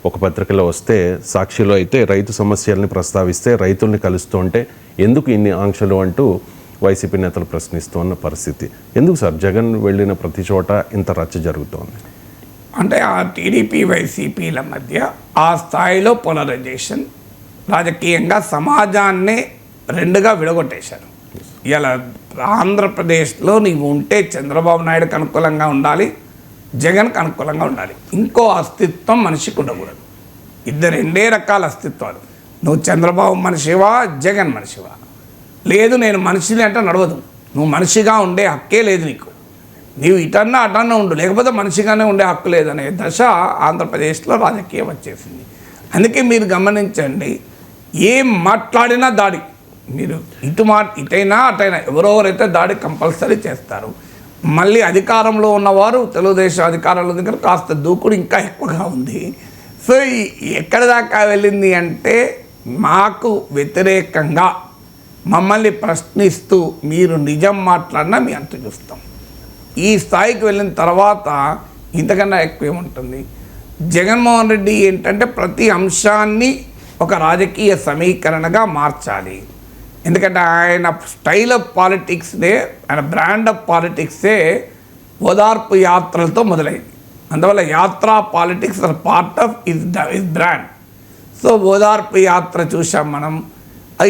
Speaker 2: ఒక పత్రికలో వస్తే, సాక్షిలో అయితే రైతు సమస్యల్ని ప్రస్తావిస్తే రైతుల్ని కలుస్తుంటే ఎందుకు ఇన్ని ఆంక్షలు అంటూ వైసీపీ నేతలు ప్రశ్నిస్తున్న పరిస్థితి. ఎందుకు సార్ జగన్ వెళ్ళిన ప్రతి చోట ఇంత రచ్చ జరుగుతోంది?
Speaker 3: అంటే ఆ టీడీపీ వైసీపీల మధ్య ఆ స్థాయిలో పోలరైజేషన్, రాజకీయంగా సమాజాన్నే రెండుగా విడగొట్టేశారు. ఇలా ఆంధ్రప్రదేశ్లో నీవు ఉంటే చంద్రబాబు నాయుడుకి అనుకూలంగా ఉండాలి, జగన్కి అనుకూలంగా ఉండాలి. ఇంకో అస్తిత్వం మనిషికి ఉండకూడదు. రెండే రకాల అస్తిత్వాలు. నువ్వు చంద్రబాబు మనిషివా, జగన్ మనిషివా? లేదు నేను మనిషిని అంటే నడవదు. నువ్వు మనిషిగా ఉండే హక్కే లేదు నీకు. నీవు ఇటన్నా అటన్నా ఉండు, లేకపోతే మనిషిగానే ఉండే హక్కు లేదనే దశ ఆంధ్రప్రదేశ్లో రాజకీయం వచ్చేసింది. అందుకే మీరు గమనించండి, ఏం మాట్లాడినా దాడి. మీరు ఇటైనా అటైనా ఎవరెవరైతే దాడి కంపల్సరీ చేస్తారు. మళ్ళీ అధికారంలో ఉన్నవారు, తెలుగుదేశం అధికారంలో దగ్గర కాస్త దూకుడు ఇంకా ఎక్కువగా ఉంది. సో ఎక్కడి దాకా వెళ్ళింది అంటే, మాకు వ్యతిరేకంగా మమ్మల్ని ప్రశ్నిస్తూ మీరు నిజం మాట్లాడినా మీ అంత చూస్తాం. ఈ స్థాయికి వెళ్ళిన తర్వాత ఇంతకన్నా ఎక్కువ ఏముంటుంది? జగన్మోహన్ రెడ్డి ఏంటంటే ప్రతి అంశాన్ని ఒక రాజకీయ సమీకరణగా మార్చాలి. ఎందుకంటే ఆయన స్టైల్ ఆఫ్ పాలిటిక్స్నే, ఆయన బ్రాండ్ ఆఫ్ పాలిటిక్సే ఓదార్పు యాత్రలతో మొదలైంది. అందువల్ల యాత్రా politics are part of his brand. So ఓదార్పు యాత్ర చూసాం మనం.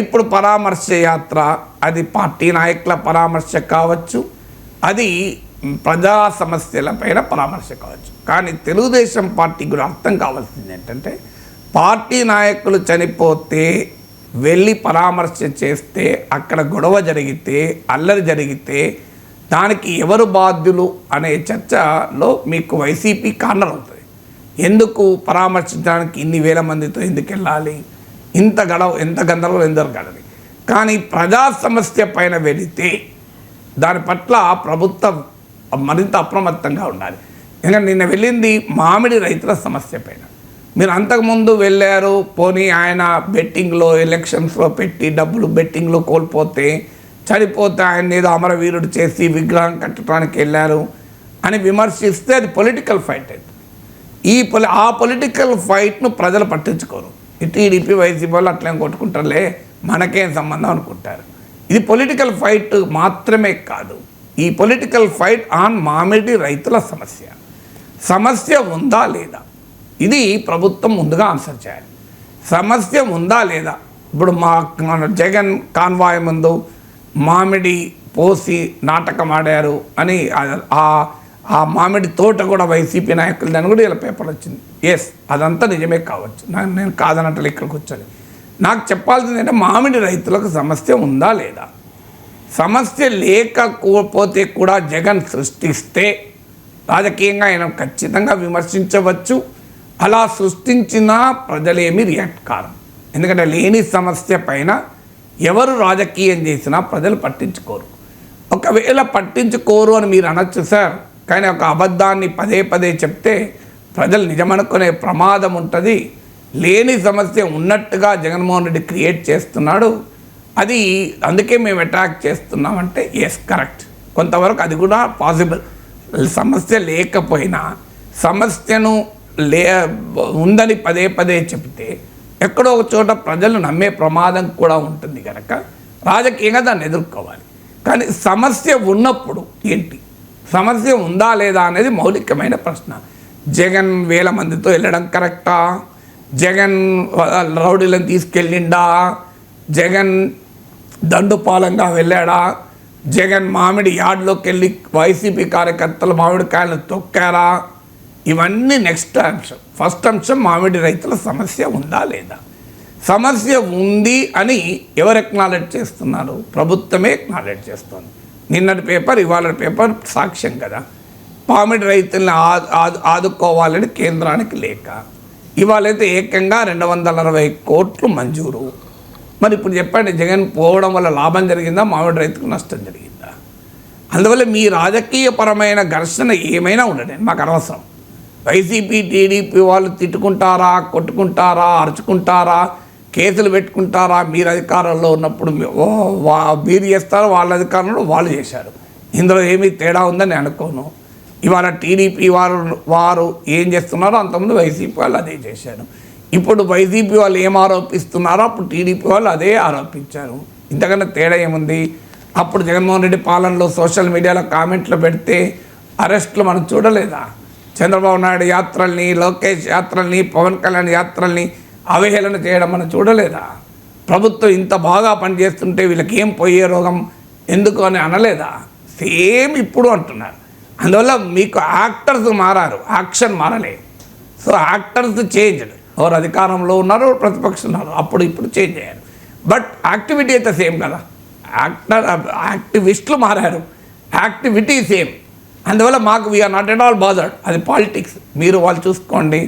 Speaker 3: ఇప్పుడు పరామర్శ యాత్ర, అది పార్టీ నాయకుల పరామర్శ కావచ్చు, అది ప్రజా సమస్యలపైన పరామర్శ కావచ్చు. కానీ తెలుగుదేశం పార్టీ కూడా అర్థం కావాల్సింది ఏంటంటే, పార్టీ నాయకులు చనిపోతే వెళ్ళి పరామర్శ చేస్తే, అక్కడ గొడవ జరిగితే, అల్లరి జరిగితే దానికి ఎవరు బాధ్యులు అనే చర్చలో మీకు వైసీపీ కార్నర్ అవుతుంది. ఎందుకు పరామర్శించడానికి ఇన్ని వేల మందితో ఎందుకు వెళ్ళాలి, ఎంత గందరగోళం ఎందుకు గడని? కానీ ప్రజా సమస్య పైన వెళితే దాని పట్ల ప్రభుత్వం మరింత అప్రమత్తంగా ఉండాలి. ఎందుకంటే నిన్న వెళ్ళింది మామిడి రైతుల సమస్య పైన. మీరు అంతకుముందు వెళ్ళారు, పోనీ ఆయన బెట్టింగ్లో ఎలక్షన్స్లో పెట్టి డబ్బులు బెట్టింగ్లో కోల్పోతే చనిపోతే ఆయన ఏదో అమరవీరుడు చేసి విగ్రహం కట్టడానికి వెళ్ళారు అని విమర్శిస్తే అది పొలిటికల్ ఫైట్ అవుతుంది. ఆ పొలిటికల్ ఫైట్ను ప్రజలు పట్టించుకోరు. ఈ టీడీపీ వైసీపీ వాళ్ళు అట్లేం కొట్టుకుంటారులే, మనకేం సంబంధం అనుకుంటారు. ఇది పొలిటికల్ ఫైట్ మాత్రమే కాదు, ఈ పొలిటికల్ ఫైట్ ఆన్ మామిడి రైతుల సమస్య ఉందా లేదా, ఇది ప్రభుత్వం ముందుగా ఆన్సర్ చేయాలి. సమస్య ఉందా లేదా? ఇప్పుడు మన జగన్ కాన్వాయ్ ముందు మామిడి పోసి నాటకం ఆడారు అని ఆ మామిడి తోట కూడా వైసీపీ నాయకులు దాన్ని కూడా ఇలా పేపర్ వచ్చింది. ఎస్, అదంతా నిజమే కావచ్చు, నేను కాదనట్లు ఇక్కడికి వచ్చాను. నాకు చెప్పాల్సింది ఏంటంటే మామిడి రైతులకు సమస్య ఉందా లేదా? సమస్య లేకపోతే కూడా జగన్ సృష్టిస్తే రాజకీయంగా ఆయన ఖచ్చితంగా విమర్శించవచ్చు. అలా సృష్టించినా ప్రజలేమీ రియాక్ట్ కారు. ఎందుకంటే లేని సమస్య పైన ఎవరు రాజకీయం చేసినా ప్రజలు పట్టించుకోరు. ఒకవేళ పట్టించుకోరు అని మీరు అనొచ్చు సార్, కానీ ఒక అబద్ధాన్ని పదే పదే చెప్తే ప్రజలు నిజమనుకునే ప్రమాదం ఉంటుంది. లేని సమస్య ఉన్నట్టుగా జగన్మోహన్ రెడ్డి క్రియేట్ చేస్తున్నాడు, అది అందుకే మేము అటాక్ చేస్తున్నామంటే ఎస్ కరెక్ట్, కొంతవరకు అది కూడా పాసిబుల్. సమస్య లేకపోయినా సమస్యను ఉందని పదే పదే చెప్తే ఎక్కడో ఒక చోట ప్రజలు నమ్మే ప్రమాదం కూడా ఉంటుంది కనుక రాజకీయంగా దాన్ని ఎదుర్కోవాలి. కానీ సమస్య ఉన్నప్పుడు ఏంటి, సమస్య ఉందా లేదా అనేది మౌలికమైన ప్రశ్న. జగన్ వేల మందితో వెళ్ళడం కరెక్టా? జగన్ రౌడీలను తీసుకెళ్ళిండా? జగన్ దండుపాలంగా వెళ్ళాడా? జగన్ మామిడి యార్డ్లోకి వెళ్ళి వైసీపీ కార్యకర్తలు మామిడికాయలను తొక్కారా? ఇవన్నీ నెక్స్ట్ అంశం. ఫస్ట్ అంశం మామిడి రైతుల సమస్య ఉందా లేదా. సమస్య ఉంది అని ఎవరు ఎక్నాలెడ్జ్ చేస్తున్నారు? ప్రభుత్వమే ఎక్నాలెడ్జ్ చేస్తుంది. నిన్నటి పేపర్ ఇవాళ పేపర్ సాక్ష్యం కదా. మామిడి రైతుల్ని ఆదుకోవాలని కేంద్రానికి లేక ఇవాళైతే ఏకంగా 260 కోట్లు మంజూరు. మరి ఇప్పుడు చెప్పండి, జగన్ పోవడం వల్ల లాభం జరిగిందా, మామిడి రైతుకు నష్టం జరిగిందా? అందువల్ల మీ రాజకీయపరమైన ఘర్షణ ఏమైనా ఉండండి, మాకు అనవసరం. వైసీపీ టీడీపీ వాళ్ళు తిట్టుకుంటారా, కొట్టుకుంటారా, అరుచుకుంటారా, కేసులు పెట్టుకుంటారా? మీరు అధికారంలో ఉన్నప్పుడు మీరు చేస్తారు, వాళ్ళ అధికారంలో వాళ్ళు చేశారు. ఇందులో ఏమీ తేడా ఉందని అనుకోను. ఇవాళ టీడీపీ వారు ఏం చేస్తున్నారో అంతకుముందు వైసీపీ వాళ్ళు అదే చేశారు. ఇప్పుడు వైసీపీ వాళ్ళు ఏం ఆరోపిస్తున్నారో అప్పుడు టీడీపీ వాళ్ళు అదే ఆరోపించారు. ఇంతకన్నా తేడా ఏముంది? అప్పుడు జగన్మోహన్ రెడ్డి పాలనలో సోషల్ మీడియాలో కామెంట్లు పెడితే అరెస్టులు మనం చూడలేదా? చంద్రబాబు నాయుడు యాత్రల్ని, లోకేష్ యాత్రల్ని, పవన్ కళ్యాణ్ యాత్రల్ని అవహేళన చేయడం మనం చూడలేదా? ప్రభుత్వం ఇంత బాగా పనిచేస్తుంటే వీళ్ళకి ఏం పోయే రోగం ఎందుకు అని అనలేదా? సేమ్ ఇప్పుడు అంటున్నారు. అందువల్ల మీకు యాక్టర్స్ మారారు, యాక్షన్ మారలే. సో యాక్టర్స్ చేంజ్డ్, ఎవరు అధికారంలో ఉన్నారు, ప్రతిపక్షం ఉన్నారు, అప్పుడు ఇప్పుడు చేంజ్ అయ్యారు. బట్ యాక్టివిటీ అయితే సేమ్ కదా. యాక్టివిస్టులు మారారు, యాక్టివిటీ సేమ్. అందువల్ల మాకు we are not at all bothered. అది పాలిటిక్స్. మీరు వాళ్ళు చూసుకోండి,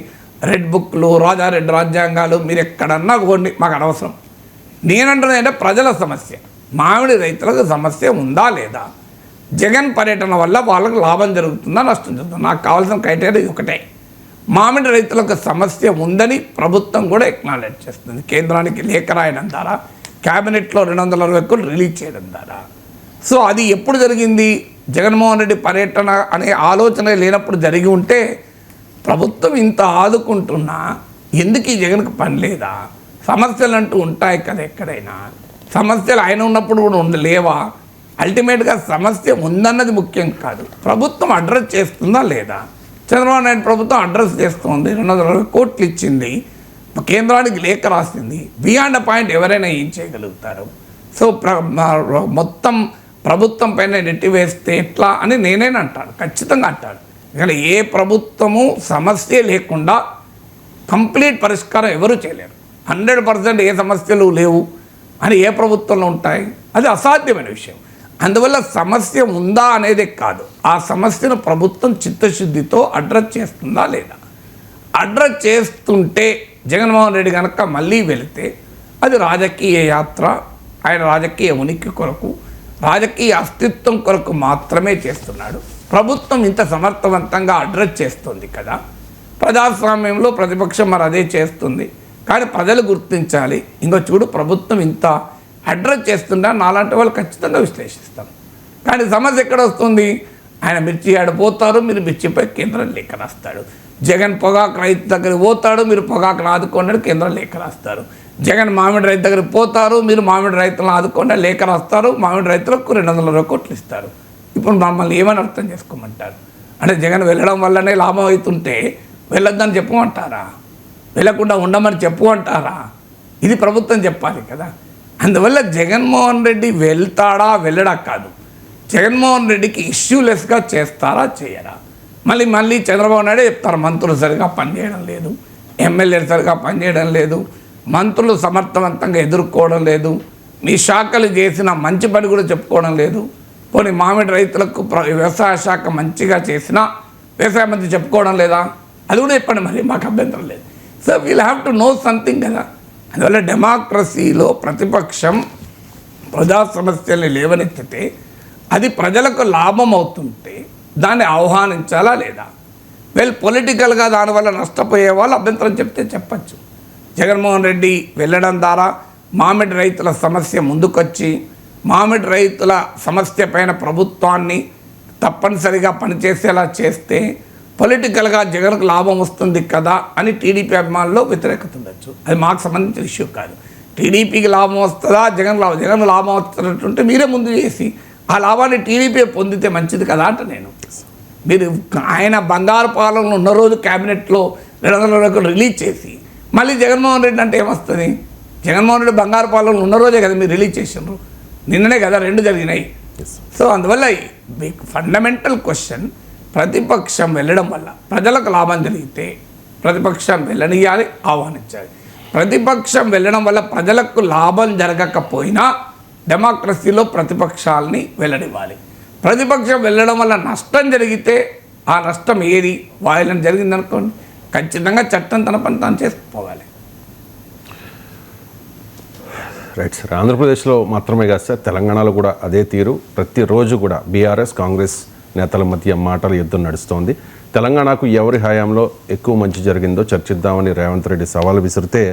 Speaker 3: రెడ్ బుక్లు, రాజారెడ్డి రాజ్యాంగాలు మీరు ఎక్కడన్నా పోండి, మాకు అనవసరం. నేనంటున్నది అంటే ప్రజల సమస్య, మామిడి రైతులకు సమస్య ఉందా లేదా, జగన్ పర్యటన వల్ల వాళ్ళకు లాభం జరుగుతుందా, నష్టం జరుగుతుందా. నాకు కావాల్సిన క్రైటీరియా ఒకటే, మామిడి రైతులకు సమస్య ఉందని ప్రభుత్వం కూడా ఎక్నాలెడ్జ్ చేస్తుంది. కేంద్రానికి లేఖ రాయడం ద్వారా, క్యాబినెట్లో 260 కోట్లు రిలీజ్ చేయడం ద్వారా. సో అది ఎప్పుడు జరిగింది? జగన్మోహన్ రెడ్డి పర్యటన అనే ఆలోచన లేనప్పుడు జరిగి ఉంటే ప్రభుత్వం ఇంత ఆదుకుంటున్నా ఎందుకు ఈ జగన్కు పని లేదా? సమస్యలు అంటూ ఉంటాయి కదా ఎక్కడైనా. సమస్యలు ఆయన ఉన్నప్పుడు కూడా లేవా? అల్టిమేట్గా సమస్య ఉందన్నది ముఖ్యం కాదు, ప్రభుత్వం అడ్రస్ చేస్తుందా లేదా. చంద్రబాబు నాయుడు ప్రభుత్వం అడ్రస్ చేస్తుంది, 260 కోట్లు ఇచ్చింది, కేంద్రానికి లేఖ రాసింది. బియాండ్ అ పాయింట్ ఎవరైనా ఏం చేయగలుగుతారు? సో మొత్తం ప్రభుత్వం పైన నెట్టివేస్తే ఎట్లా అని నేనేనా అంటాను, ఖచ్చితంగా అంటాను. ఎందుకంటే ఏ ప్రభుత్వము సమస్య లేకుండా కంప్లీట్ పరిష్కారం ఎవరు చేయలేరు. 100% ఏ సమస్యలు లేవు అని ఏ ప్రభుత్వంలో ఉంటాయి? అది అసాధ్యమైన విషయం. అందువల్ల సమస్య ఉందా అనేదే కాదు, ఆ సమస్యను ప్రభుత్వం చిత్తశుద్ధితో అడ్రస్ చేస్తుందా లేదా. అడ్రస్ చేస్తుంటే జగన్మోహన్ రెడ్డి కనుక మళ్ళీ వెళితే అది రాజకీయ యాత్ర, ఆయన రాజకీయ ఉనికి కొరకు, రాజకీయ అస్తిత్వం కొరకు మాత్రమే చేస్తున్నాడు. ప్రభుత్వం ఇంత సమర్థవంతంగా అడ్రస్ చేస్తుంది కదా, ప్రజాస్వామ్యంలో ప్రతిపక్షం మరి అదే చేస్తుంది. కానీ ప్రజలు గుర్తించాలి, ఇంకో చూడు ప్రభుత్వం ఇంత అడ్రస్ చేస్తుందా, నాలాంటి వాళ్ళు ఖచ్చితంగా విశ్లేషిస్తాం. కానీ సమస్య ఎక్కడ వస్తుంది? ఆయన మిర్చి ఆడిపోతారు, మీరు మిర్చిపై కేంద్రం లేఖ రాస్తాడు. జగన్ పొగాకు రైతు దగ్గరికి పోతాడు, మీరు పొగాకును ఆదుకోండి కేంద్రం లేఖ రాస్తారు. జగన్ మామిడి రైతు దగ్గరికి పోతారు, మీరు మామిడి రైతులను ఆదుకోండి లేఖ రాస్తారు. మామిడి రైతులకు 220 కోట్లు ఇస్తారు. ఇప్పుడు మమ్మల్ని ఏమని అర్థం చేసుకోమంటారు? అంటే జగన్ వెళ్ళడం వల్లనే లాభం అవుతుంటే వెళ్ళొద్దని చెప్పమంటారా? వెళ్ళకుండా ఉండమని చెప్పమంటారా? ఇది ప్రభుత్వం చెప్పాలి కదా. అందువల్ల జగన్మోహన్ రెడ్డి వెళ్తాడా వెళ్ళడా కాదు, జగన్మోహన్ రెడ్డికి ఇష్యూలెస్గా చేస్తారా చేయరా. మళ్ళీ చంద్రబాబు నాయుడు చెప్తారు మంత్రులు సరిగా పనిచేయడం లేదు, ఎమ్మెల్యేలు సరిగా పనిచేయడం లేదు, మంత్రులు సమర్థవంతంగా ఎదుర్కోవడం లేదు, మీ శాఖలు చేసిన మంచి పని కూడా చెప్పుకోవడం లేదు. పోనీ మామిడి రైతులకు వ్యవసాయ శాఖ మంచిగా చేసినా వ్యవసాయ మంత్రి చెప్పుకోవడం లేదా? అది కూడా చెప్పండి, మరి మాకు అభ్యంతరం లేదు. So we'll have to know something కదా. అందువల్ల డెమోక్రసీలో ప్రతిపక్షం ప్రజా సమస్యల్ని లేవనెత్తితే అది ప్రజలకు లాభం అవుతుంటే దాన్ని ఆహ్వానించాలా లేదా? పొలిటికల్గా దానివల్ల నష్టపోయే వాళ్ళు అభ్యంతరం చెప్తే చెప్పచ్చు. జగన్మోహన్ రెడ్డి వెళ్ళడం ద్వారా మామిడి రైతుల సమస్య ముందుకొచ్చి మామిడి రైతుల సమస్య పైన ప్రభుత్వాన్ని తప్పనిసరిగా పనిచేసేలా చేస్తే పొలిటికల్గా జగన్కు లాభం వస్తుంది కదా అని టీడీపీ అభిమానుల్లో వ్యతిరేకత ఉండొచ్చు. అది మాకు సంబంధించిన ఇష్యూ కాదు. టీడీపీకి లాభం వస్తుందా, జగన్ లాభం వస్తున్నట్టుంటే మీరే ముందు చేసి ఆ లాభాన్ని టీడీపీ పొందితే మంచిది కదా అంట నేను. మీరు ఆయన బంగారు పాలనలో ఉన్న రోజు క్యాబినెట్లో 200 రిలీజ్ చేసి మళ్ళీ జగన్మోహన్ రెడ్డి అంటే ఏమొస్తుంది? జగన్మోహన్ రెడ్డి బంగారు పాలనలో ఉన్న రోజే కదా మీరు రిలీజ్ చేసినారు, నిన్ననే కదా 2 జరిగినాయి. సో అందువల్ల మీకు ఫండమెంటల్ క్వశ్చన్, ప్రతిపక్షం వెళ్ళడం వల్ల ప్రజలకు లాభం జరిగితే ప్రతిపక్షం వెళ్ళనియాలి, ఆహ్వానించాలి. ప్రతిపక్షం వెళ్ళడం వల్ల ప్రజలకు లాభం జరగకపోయినా డెమోక్రసీలో ప్రతిపక్షాలని వెళ్ళనివ్వాలి. ప్రతిపక్షం వెళ్ళడం వల్ల నష్టం జరిగితే ఆ నష్టం ఏది వాయిలెన్స్ జరిగిందనుకోండి, ఖచ్చితంగా చట్టం తన పని తాను చేసుకుపోవాలి.
Speaker 2: Right sir. ఆంధ్రప్రదేశ్లో మాత్రమే కాదు సార్, తెలంగాణలో కూడా అదే తీరు. ప్రతిరోజు కూడా బీఆర్ఎస్ కాంగ్రెస్ నేతల మధ్య మాటల యుద్ధం నడుస్తోంది. తెలంగాణకు ఎవరి హయాంలో ఎక్కువ మంచి జరిగిందో చర్చిద్దామని రేవంత్ రెడ్డి సవాల్ విసిరితే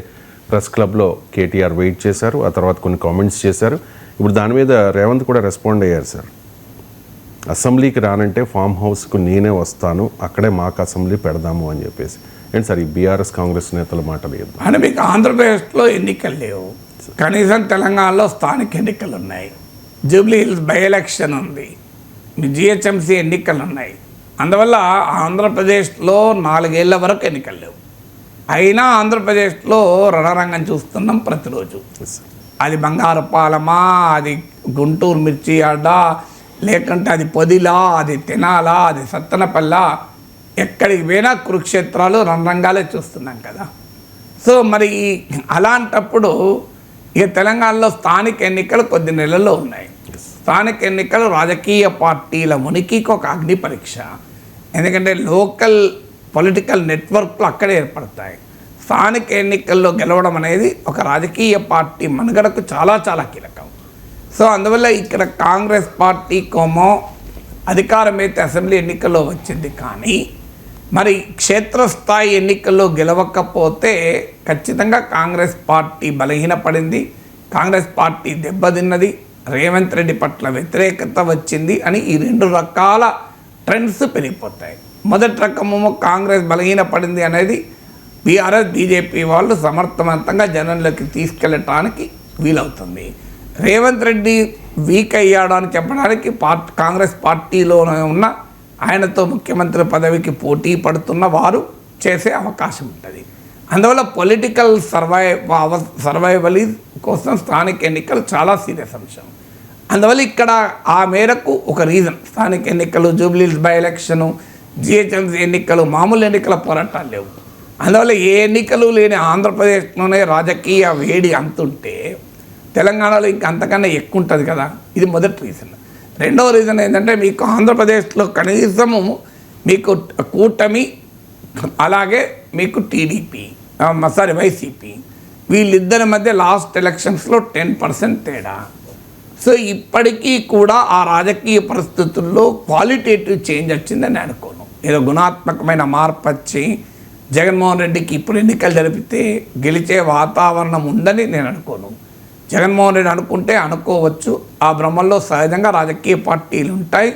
Speaker 2: ప్రెస్ క్లబ్లో కేటీఆర్ వెయిట్ చేశారు, ఆ తర్వాత కొన్ని కామెంట్స్ చేశారు. ఇప్పుడు దాని మీద రేవంత్ కూడా రెస్పాండ్ అయ్యారు సార్. అసెంబ్లీకి రానంటే ఫామ్ హౌస్కు నేనే వస్తాను, అక్కడే మాకు అసెంబ్లీ పెడదాము అని చెప్పేసి. ఏంటి సార్ ఈ బీఆర్ఎస్ కాంగ్రెస్ నేతల మాటలు యుద్ధం?
Speaker 3: అంటే మీకు ఆంధ్రప్రదేశ్లో ఎన్నికలు లేవు, కనీసం తెలంగాణలో స్థానిక ఎన్నికలు ఉన్నాయి, జూబ్లీ హిల్స్ బై ఎలక్షన్ ఉంది, మీ జిహెచ్ఎంసీ ఎన్నికలు ఉన్నాయి. అందువల్ల ఆంధ్రప్రదేశ్లో 4 ఏళ్ల వరకు ఎన్నికలు లేవు. అయినా ఆంధ్రప్రదేశ్లో రణరంగం చూస్తున్నాం ప్రతిరోజు. అది బంగారుపాలమా, అది గుంటూరు మిర్చి అడ్డ, లేకుంటే అది పొదిలా, అది తెనాలా, అది సత్తనపల్లా, ఎక్కడికి పోయినా కురుక్షేత్రాలు రణరంగాలే చూస్తున్నాం కదా. సో మరి అలాంటప్పుడు ఇక తెలంగాణలో స్థానిక ఎన్నికలు కొద్ది నెలల్లో ఉన్నాయి. స్థానిక ఎన్నికలు రాజకీయ పార్టీల ఉనికికి ఒక అగ్ని పరీక్ష. ఎందుకంటే లోకల్ పొలిటికల్ నెట్వర్క్లు అక్కడే ఏర్పడతాయి. స్థానిక ఎన్నికల్లో గెలవడం అనేది ఒక రాజకీయ పార్టీ మనుగడకు చాలా చాలా కీలకం. సో అందువల్ల ఇక్కడ కాంగ్రెస్ పార్టీ కోమో అధికారం అయితే అసెంబ్లీ ఎన్నికల్లో వచ్చింది, కానీ మరి క్షేత్రస్థాయి ఎన్నికల్లో గెలవకపోతే ఖచ్చితంగా కాంగ్రెస్ పార్టీ బలహీనపడింది, కాంగ్రెస్ పార్టీ దెబ్బతిన్నది, రేవంత్ రెడ్డి పట్ల వ్యతిరేకత వచ్చింది అని ఈ 2 రకాల ట్రెండ్స్ పెరిగిపోతాయి. మొదటి రకము కాంగ్రెస్ బలహీనపడింది అనేది బీఆర్ఎస్ బీజేపీ వాళ్ళు సమర్థవంతంగా జనంలోకి తీసుకెళ్ళటానికి వీలవుతుంది. రేవంత్ రెడ్డి వీక్ అయ్యాడు అని చెప్పడానికి కాంగ్రెస్ పార్టీలోనే ఉన్న ఆయనతో ముఖ్యమంత్రి పదవికి పోటీ పడుతున్న వారు చేసే అవకాశం ఉంటుంది. అందువల్ల పొలిటికల్ సర్వైవల్ కోసం స్థానిక ఎన్నికలు చాలా సీరియస్ అంశం. అందువల్ల ఇక్కడ ఆ మేరకు ఒక రీజన్, స్థానిక ఎన్నికలు, Jubilee hills by election, GHMC ఎన్నికలు, మామూలు ఎన్నికల పోరాటాలు లేవు. అందువల్ల ఏ ఎన్నికలు లేని ఆంధ్రప్రదేశ్లోనే రాజకీయ వేడి అంతుంటే తెలంగాణలో ఇంకా అంతకన్నా ఎక్కువ ఉంటుంది కదా. ఇది మొదటి రీజన్. రెండవ రీజన్ ఏంటంటే మీకు ఆంధ్రప్రదేశ్లో కనీసము మీకు కూటమి, అలాగే మీకు టీడీపీ వైసీపీ, వీళ్ళిద్దరి మధ్య లాస్ట్ ఎలక్షన్స్లో 10% తేడా. సో ఇప్పటికీ కూడా ఆ రాజకీయ పరిస్థితుల్లో క్వాలిటేటివ్ చేంజ్ వచ్చిందని అనుకోను. ఏదో గుణాత్మకమైన మార్పు వచ్చి జగన్మోహన్ రెడ్డికి ఇప్పుడు ఎన్నికలు జరిపితే గెలిచే వాతావరణం ఉందని నేను అనుకోను. జగన్మోహన్ రెడ్డి అనుకుంటే అనుకోవచ్చు, ఆ భ్రమంలో సహజంగా రాజకీయ పార్టీలు ఉంటాయి.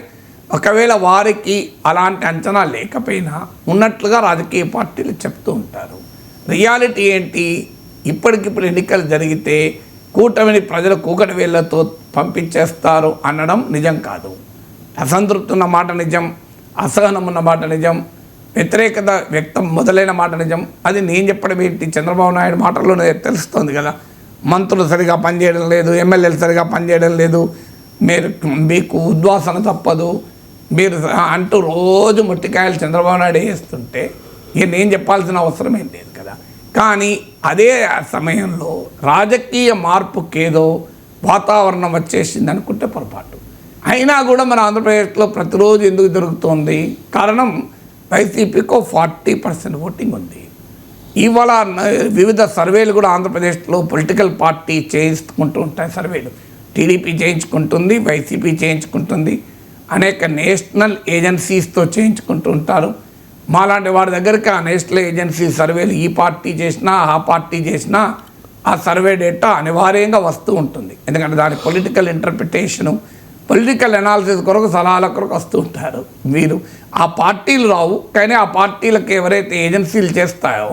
Speaker 3: ఒకవేళ వారికి అలాంటి అంచనా లేకపోయినా ఉన్నట్లుగా రాజకీయ పార్టీలు చెప్తూ ఉంటారు. రియాలిటీ ఏంటి, ఇప్పటికిప్పుడు ఎన్నికలు జరిగితే కూటమిని ప్రజలు కూకటి వేళ్లతో పంపించేస్తారు అనడం నిజం కాదు. అసంతృప్తి ఉన్న మాట నిజం, అసహనం ఉన్న మాట నిజం, వ్యతిరేకత వ్యక్తం మొదలైన మాట నిజం. అది నేను చెప్పడం ఏంటి, చంద్రబాబు నాయుడు మాటల్లోనే తెలుస్తుంది కదా. మంత్రులు సరిగా పనిచేయడం లేదు, ఎమ్మెల్యేలు సరిగా పనిచేయడం లేదు, మీకు ఉద్వాసన తప్పదు మీరు అంటూ రోజు ముట్టికాయలు చంద్రబాబు నాయుడు వేస్తుంటే ఇక నేను చెప్పాల్సిన అవసరం ఏం లేదు కదా. కానీ అదే సమయంలో రాజకీయ మార్పుకేదో వాతావరణం వచ్చేసింది అనుకుంటే పొరపాటు. అయినా కూడా మన ఆంధ్రప్రదేశ్లో ప్రతిరోజు ఎందుకు జరుగుతోంది, కారణం వైసీపీకో 40% ఓటింగ్ ఉంది. ఇవాళ వివిధ సర్వేలు కూడా ఆంధ్రప్రదేశ్లో పొలిటికల్ పార్టీ చేయించుకుంటూ ఉంటాయి. సర్వేలు టీడీపీ చేయించుకుంటుంది, వైసీపీ చేయించుకుంటుంది, అనేక నేషనల్ ఏజెన్సీస్తో చేయించుకుంటూ ఉంటారు. మాలాంటి వారి దగ్గరికి ఆ నేషనల్ ఏజెన్సీ సర్వేలు ఈ పార్టీ చేసినా ఆ పార్టీ చేసినా ఆ సర్వే డేటా అనివార్యంగా వస్తూ ఉంటుంది. ఎందుకంటే దాని పొలిటికల్ ఇంటర్ప్రిటేషను, పొలిటికల్ అనాలిసిస్ కొరకు సలహాల కొరకు వస్తూ ఉంటారు. మీరు ఆ పార్టీలు రావు, కానీ ఆ పార్టీలకు ఎవరైతే ఏజెన్సీలు చేస్తాయో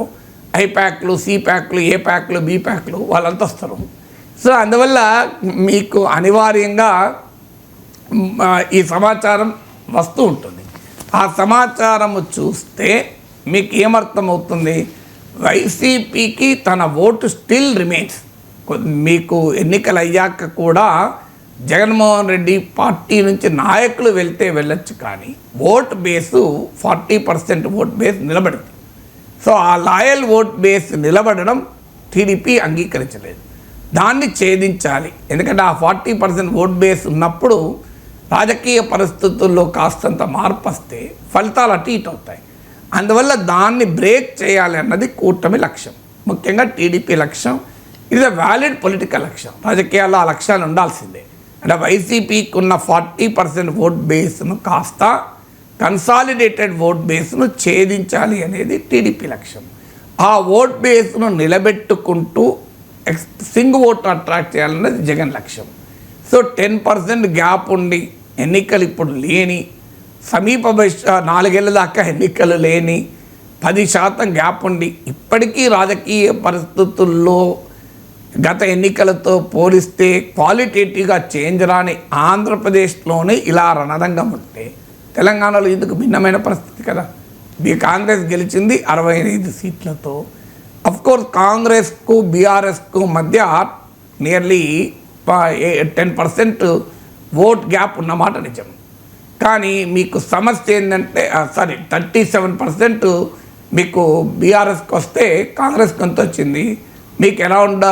Speaker 3: ఐ ప్యాక్లు, సి ప్యాక్లు, ఏ ప్యాక్లు, బి ప్యాక్లు వాళ్ళంతా వస్తారు. సో అందువల్ల మీకు అనివార్యంగా ఈ సమాచారం వస్తూ ఉంటుంది. ఆ సమాచారం చూస్తే మీకు ఏమర్థమవుతుంది, వైసీపీకి తన ఓటు స్టిల్ రిమైన్స్. మీకు ఎన్నికలు అయ్యాక కూడా జగన్మోహన్ రెడ్డి పార్టీ నుంచి నాయకులు వెళ్తే వెళ్ళొచ్చు, కానీ ఓట్ బేసు 40% ఓట్ బేస్ నిలబడింది. సో ఆ లాయల్ ఓట్ బేస్ నిలబడడం టీడీపీ అంగీకరించలేదు. దాన్ని ఛేదించాలి. ఎందుకంటే ఆ 40% ఓట్ బేస్ ఉన్నప్పుడు రాజకీయ పరిస్థితుల్లో కాస్తంత మార్పు వస్తే ఫలితాలు అటు ఇటు అవుతాయి. అందువల్ల దాన్ని బ్రేక్ చేయాలి అన్నది కూటమి లక్ష్యం, ముఖ్యంగా టీడీపీ లక్ష్యం. ఇది వ్యాలిడ్ పొలిటికల్ లక్ష్యం. రాజకీయాల్లో ఆ లక్ష్యాలు ఉండాల్సిందే. అంటే వైసీపీకి ఉన్న 40% ఓట్ బేస్ను కాస్త కన్సాలిడేటెడ్ ఓట్ బేస్ను ఛేదించాలి అనేది టీడీపీ లక్ష్యం. ఆ ఓట్ బేస్ను నిలబెట్టుకుంటూ సింగ్ ఓట్ అట్రాక్ట్ చేయాలన్నది జగన్ లక్ష్యం. సో 10% గ్యాప్ ఉండి ఎన్నికలు ఇప్పుడు లేని, సమీప 4 ఏళ్ళ దాకా ఎన్నికలు లేని 10% గ్యాప్ ఉండి ఇప్పటికీ రాజకీయ పరిస్థితుల్లో గత ఎన్నికలతో పోలిస్తే క్వాలిటేటివ్గా చేంజ్ రాని ఆంధ్రప్రదేశ్లోనే ఇలా రణరంగం ఉంటే తెలంగాణలో ఎందుకు భిన్నమైన పరిస్థితి కదా. కాంగ్రెస్ గెలిచింది 65 సీట్లతో. అఫ్కోర్స్ కాంగ్రెస్కు బీఆర్ఎస్కు మధ్య నియర్లీ 10% ఓట్ గ్యాప్ ఉన్నమాట నిజం. కానీ మీకు సమస్య ఏంటంటే 37% మీకు బీఆర్ఎస్కి వస్తే కాంగ్రెస్కి ఎంత వచ్చింది, మీకు అరౌండ్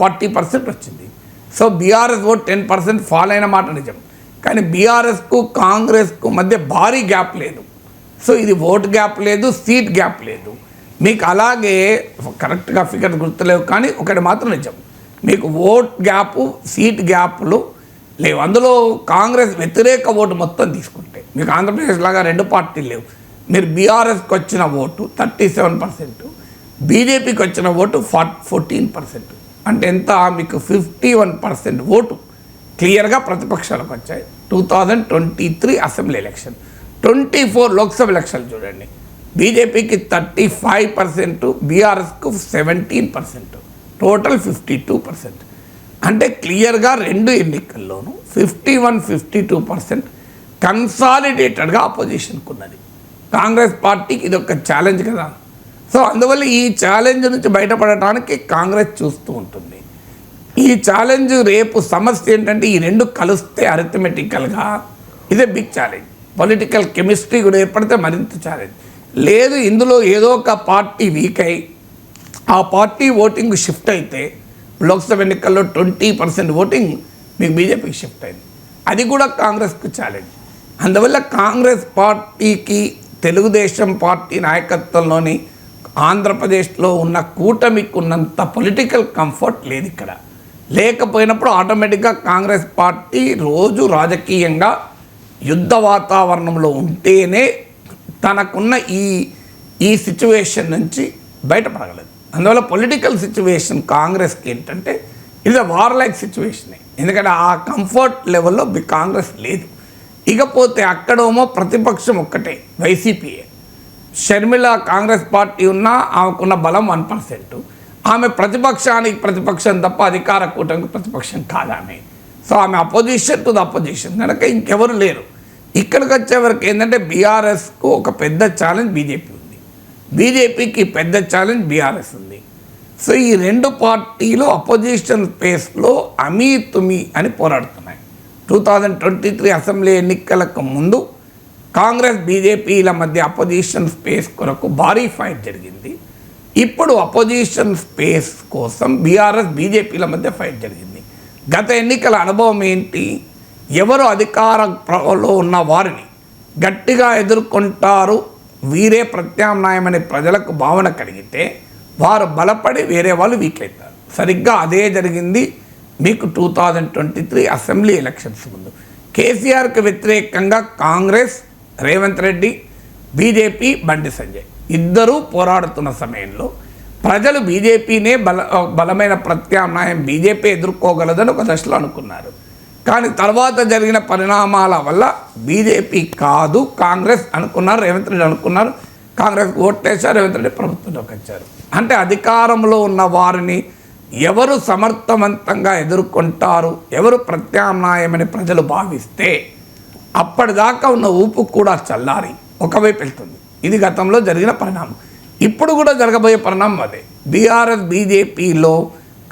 Speaker 3: 40% వచ్చింది. సో బీఆర్ఎస్ ఓట్ 10% ఫాల్ అయిన మాట నిజం. కానీ బీఆర్ఎస్కు కాంగ్రెస్కు మధ్య భారీ గ్యాప్ లేదు. సో ఇది ఓట్ గ్యాప్ లేదు, సీట్ గ్యాప్ లేదు. మీకు అలాగే కరెక్ట్గా ఫిగర్ గుర్తులేవు, కానీ ఒకటి మాత్రం నిజం, మీకు ఓట్ గ్యాపు, సీట్ గ్యాప్లు లేవు. అందులో కాంగ్రెస్ వ్యతిరేక ఓటు మొత్తం తీసుకుంటే మీకు ఆంధ్రప్రదేశ్ లాగా 2 పార్టీలు లేవు. మీరు బీఆర్ఎస్కి వచ్చిన ఓటు 37%, బీజేపీకి వచ్చిన ఓటు 14%. అంటే ఎంత, మీకు 51% ఓటు క్లియర్గా ప్రతిపక్షాలకు వచ్చాయి. 2023 అసెంబ్లీ ఎలక్షన్, 24 లోక్సభ ఎలక్షన్లు చూడండి. బీజేపీకి 35%, బీఆర్ఎస్కు 17%, టోటల్ 52%. అంటే క్లియర్గా 2 ఎన్నికల్లోనూ 51-52% కన్సాలిడేటెడ్గా అపోజిషన్కు ఉన్నది. కాంగ్రెస్ పార్టీకి ఇది ఒక ఛాలెంజ్ కదా. సో అందువల్ల ఈ ఛాలెంజ్ నుంచి బయటపడటానికి కాంగ్రెస్ చూస్తూ ఉంటుంది. ఈ ఛాలెంజ్ రేపు సమస్య ఏంటంటే ఈ 2 కలిస్తే అరిథమెటికల్గా ఇదే బిగ్ ఛాలెంజ్. పొలిటికల్ కెమిస్ట్రీ కూడా ఏర్పడితే మరింత ఛాలెంజ్ లేదు. ఇందులో ఏదో ఒక పార్టీ వీక్ అయి ఆ పార్టీ ఓటింగ్ షిఫ్ట్ అయితే లోక్సభ ఎన్నికల్లో 20% ఓటింగ్ మీకు బీజేపీకి షిఫ్ట్ అయింది. అది కూడా కాంగ్రెస్కు ఛాలెంజ్. అందువల్ల కాంగ్రెస్ పార్టీకి తెలుగుదేశం పార్టీ నాయకత్వంలోని ఆంధ్రప్రదేశ్లో ఉన్న కూటమికి ఉన్నంత పొలిటికల్ కంఫర్ట్ లేదు ఇక్కడ. లేకపోయినప్పుడు ఆటోమేటిక్గా కాంగ్రెస్ పార్టీ రోజు రాజకీయంగా యుద్ధ వాతావరణంలో ఉంటేనే తనకున్న ఈ ఈ సిచ్యువేషన్ నుంచి బయటపడగలదు. అందువల్ల పొలిటికల్ సిచ్యువేషన్ కాంగ్రెస్కి ఏంటంటే ఇది వార్ లైక్ సిచ్యువేషనే. ఎందుకంటే ఆ కంఫర్ట్ లెవెల్లో కాంగ్రెస్ లేదు. ఇకపోతే అక్కడేమో ప్రతిపక్షం ఒక్కటే వైసీపీయే. షర్మిల కాంగ్రెస్ పార్టీ ఉన్నా ఆమెకున్న బలం 1%. ఆమె ప్రతిపక్షం తప్ప అధికార కూటమికి ప్రతిపక్షం కాదు ఆమె. సో ఆమె అపోజిషన్ టు ద అపోజిషన్ కనుక ఇంకెవరు లేరు. ఇక్కడికి వచ్చేవరకు ఏంటంటే బీఆర్ఎస్కు ఒక పెద్ద ఛాలెంజ్ బీజేపీ ఉంది, బీజేపీకి పెద్ద ఛాలెంజ్ బీఆర్ఎస్ ఉంది. సో ఈ రెండు పార్టీలు అపోజిషన్ స్పేస్లో అమీ తుమి అని పోరాడుతున్నాయి. 2023 అసెంబ్లీ ఎన్నికలకు ముందు కాంగ్రెస్ బీజేపీల మధ్య అపోజిషన్ స్పేస్ కొరకు భారీ ఫైట్ జరిగింది. ఇప్పుడు అపోజిషన్ స్పేస్ కోసం బీఆర్ఎస్ బీజేపీల మధ్య ఫైట్ జరిగింది. గత ఎన్నికల అనుభవం ఏంటి? ఎవరు అధికారంలో ఉన్న వారిని గట్టిగా ఎదుర్కొంటారు, వీరే ప్రత్యామ్నాయమని ప్రజలకు భావన కలిగితే వారు బలపడి వేరే వాళ్ళు వీక్ అవుతారు. సరిగ్గా అదే జరిగింది మీకు 2023 అసెంబ్లీ ఎలక్షన్స్ ముందు. కేసీఆర్కి వ్యతిరేకంగా కాంగ్రెస్ రేవంత్ రెడ్డి, బీజేపీ బండి సంజయ్ ఇద్దరూ పోరాడుతున్న సమయంలో ప్రజలు బీజేపీనే బలమైన ప్రత్యామ్నాయం బీజేపీ ఎదుర్కోగలదని ఒక దశలో అనుకున్నారు. కానీ తర్వాత జరిగిన పరిణామాల వల్ల బీజేపీ కాదు కాంగ్రెస్ అనుకున్నారు, రేవంత్ రెడ్డి అనుకున్నారు, కాంగ్రెస్ ఓట్లేశారు, రేవంత్ రెడ్డి ప్రభుత్వంలోకి వచ్చారు. అంటే అధికారంలో ఉన్న వారిని ఎవరు సమర్థవంతంగా ఎదుర్కొంటారు, ఎవరు ప్రత్యామ్నాయమని ప్రజలు భావిస్తే అప్పటిదాకా ఉన్న ఊపు కూడా చల్లారి ఒకవైపు వెళ్తుంది. ఇది గతంలో జరిగిన పరిణామం. ఇప్పుడు కూడా జరగబోయే పరిణామం అదే. బీఆర్ఎస్ బీజేపీలో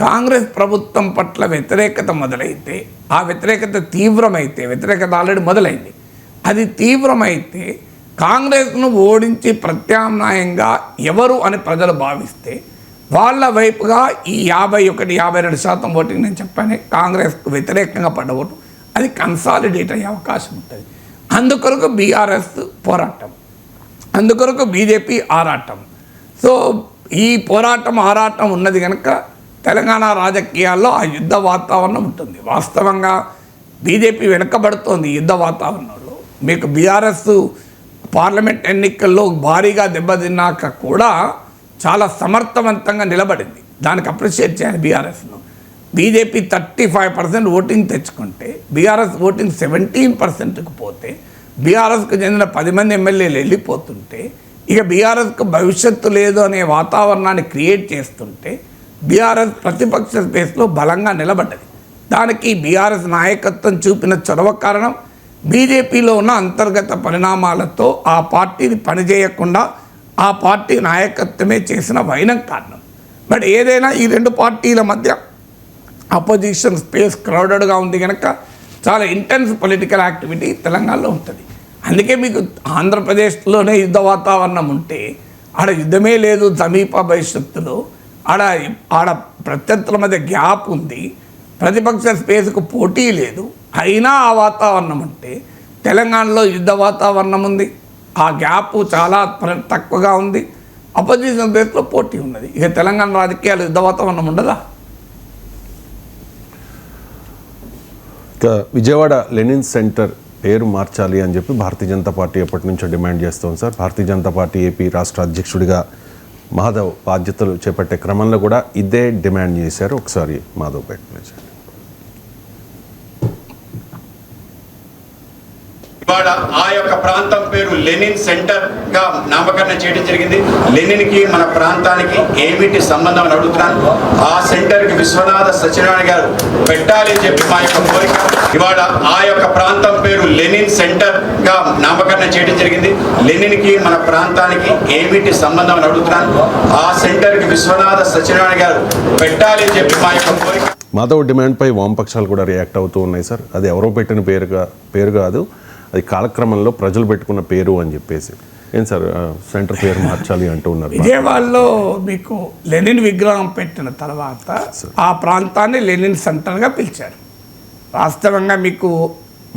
Speaker 3: కాంగ్రెస్ ప్రభుత్వం పట్ల వ్యతిరేకత మొదలైతే, ఆ వ్యతిరేకత తీవ్రమైతే, వ్యతిరేకత ఆల్రెడీ మొదలైంది, అది తీవ్రమైతే కాంగ్రెస్ను ఓడించి ప్రత్యామ్నాయంగా ఎవరు అని ప్రజలు భావిస్తే వాళ్ళ వైపుగా ఈ 51-52% ఓటింగ్ నేను చెప్పాను కాంగ్రెస్కు వ్యతిరేకంగా పడ్డ ఓటు అది కన్సాలిడేట్ అయ్యే అవకాశం ఉంటుంది. అందుకొరకు బీఆర్ఎస్ పోరాటం, అందుకొరకు బీజేపీ ఆరాటం. సో ఈ పోరాటం ఆరాటం ఉన్నది కనుక తెలంగాణ రాజకీయాల్లో ఆ యుద్ధ వాతావరణం ఉంటుంది. వాస్తవంగా బీజేపీ వెనుకబడుతోంది యుద్ధ వాతావరణంలో. మీకు బీఆర్ఎస్ పార్లమెంట్ ఎన్నికల్లో భారీగా దెబ్బతిన్నాక కూడా చాలా సమర్థవంతంగా నిలబడింది. దానికి అప్రిషియేట్ చేయాలి బీఆర్ఎస్ను. బీజేపీ 35% ఓటింగ్ తెచ్చుకుంటే బీఆర్ఎస్ ఓటింగ్ 17%కు పోతే బీఆర్ఎస్కు చెందిన 10 మంది ఎమ్మెల్యేలు వెళ్ళిపోతుంటే ఇక బీఆర్ఎస్కు భవిష్యత్తు లేదు అనే వాతావరణాన్ని క్రియేట్ చేస్తుంటే బీఆర్ఎస్ ప్రతిపక్ష స్పేస్లో బలంగా నిలబడ్డది. దానికి బీఆర్ఎస్ నాయకత్వం చూపిన చొరవ కారణం, బీజేపీలో ఉన్న అంతర్గత పరిణామాలతో ఆ పార్టీని పనిచేయకుండా ఆ పార్టీ నాయకత్వమే చేసిన వైనం కారణం. బట్ ఏదైనా ఈ రెండు పార్టీల మధ్య అపోజిషన్ స్పేస్ క్రౌడెడ్గా ఉంది కనుక చాలా ఇంటెన్స్ పొలిటికల్ యాక్టివిటీ తెలంగాణలో ఉంటుంది. అందుకే మీకు ఆంధ్రప్రదేశ్లోనే యుద్ధ వాతావరణం ఉంటే ఆడ యుద్ధమే లేదు సమీప భవిష్యత్తులో, ఆడ ప్రత్యర్థుల మధ్య గ్యాప్ ఉంది, ప్రతిపక్ష స్పేస్కు పోటీ లేదు, అయినా ఆ వాతావరణం ఉంటే తెలంగాణలో యుద్ధ వాతావరణం ఉంది, ఆ గ్యాప్ చాలా తక్కువగా ఉంది, అపోజిషన్ స్పేస్లో పోటీ ఉన్నది. ఇక తెలంగాణ రాజకీయాలు యుద్ధ వాతావరణం ఉండదా?
Speaker 2: ఇక విజయవాడ లెనిన్ సెంటర్ పేరు మార్చాలి అని చెప్పి భారతీయ జనతా పార్టీ ఎప్పటి నుంచో డిమాండ్ చేస్తుంది sir. Bharatiya Janata party AP రాష్ట్ర అధ్యక్షుడిగా మాధవ్ బాధ్యతలు చేపట్టే క్రమంలో కూడా ఇదే డిమాండ్ చేశారు. ఒకసారి మాధవ్ పెట్టలేదు.
Speaker 4: ఇవాళ ఆ యొక్క ప్రాంతం పేరు లెనిన్ సెంటర్ గా నామకరణం చేయడం జరిగింది. లెనిన్ కి మన ప్రాంతానికి ఏమిటి సంబంధం అని అడుగుతున్నాను. ఆ సెంటర్ కి విశ్వనాథ సత్యనారాయణ గారు పెట్టాలి అని చెప్పి మా యొక్క కోరిక. ఇవాళ ఆ యొక్క ప్రాంతం పేరు లెనిన్ సెంటర్ గా నామకరణం చేయడం జరిగింది. లెనిన్ కి మన ప్రాంతానికి ఏమిటి సంబంధం అని అడుగుతున్నాను. ఆ సెంటర్ కి విశ్వనాథ సత్యనారాయణ గారు పెట్టాలి అని చెప్పి మా యొక్క కోరిక.
Speaker 2: మాధవ్ డిమాండ్పై వామపక్షాలు కూడా రియాక్ట్ అవుతూ ఉన్నాయి సార్. అది ఎవరో పెట్టిన పేరు కాదు, అది కాలక్రమంలో ప్రజలు పెట్టుకున్న పేరు అని చెప్పేసి. ఏం సార్ సెంటర్ పేరు మార్చాలి అంటూ ఉన్నారు.
Speaker 3: విజయవాడలో మీకు లెనిన్ విగ్రహం పెట్టిన తర్వాత ఆ ప్రాంతాన్ని లెనిన్ సెంటర్గా పిలిచారు. వాస్తవంగా మీకు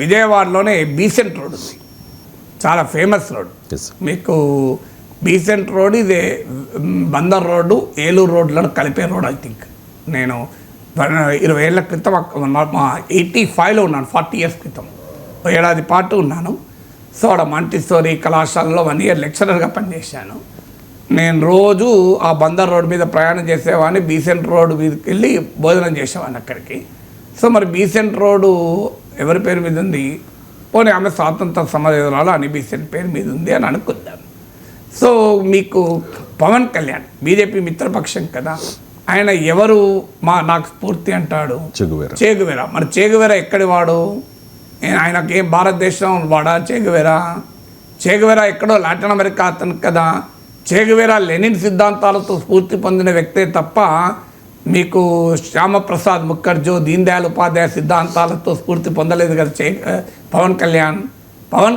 Speaker 3: విజయవాడలోనే బీసెంట్ రోడ్ ఉంది, చాలా ఫేమస్ రోడ్. మీకు బీసెంట్ రోడ్ ఇదే బందర్ రోడ్డు ఏలూరు రోడ్లను కలిపే రోడ్. ఐ థింక్ నేను 20 ఏళ్ల క్రితం 85లో ఉన్నాను, 40 years క్రితం ఏడాది పాటు ఉన్నాను. సో ఆడ మాంటిసోరీ కళాశాలలో 1 year లెక్చరర్గా పనిచేశాను. నేను రోజు ఆ బందర్ రోడ్ మీద ప్రయాణం చేసేవాడిని, బీసెంట్ రోడ్ మీదకి వెళ్ళి భోజనం చేసేవాడిని అక్కడికి. సో మరి బీసెంట్ రోడ్డు ఎవరి పేరు మీద ఉంది? పోనీ ఆమె స్వాతంత్ర సమరయోధురాలు అని బీసెంట్ పేరు మీద ఉంది అని అనుకుందాం. సో మీకు పవన్ కళ్యాణ్ బీజేపీ మిత్రపక్షం కదా, ఆయన ఎవరు నాకు స్ఫూర్తి అంటాడు? చేగువేరా. మరి చేగువేరా ఎక్కడి వాడు? ఆయనకి ఏం భారతదేశం వాడా చేగువేరా ఎక్కడో లాటిన్ అమెరికా అతను కదా. చేగువేరా లెనిన్ సిద్ధాంతాలతో స్ఫూర్తి పొందిన వ్యక్తే తప్ప మీకు శ్యామప్రసాద్ ముఖర్జీ, దీన్ దయాళ్ ఉపాధ్యాయ సిద్ధాంతాలతో స్ఫూర్తి పొందలేదు కదా పవన్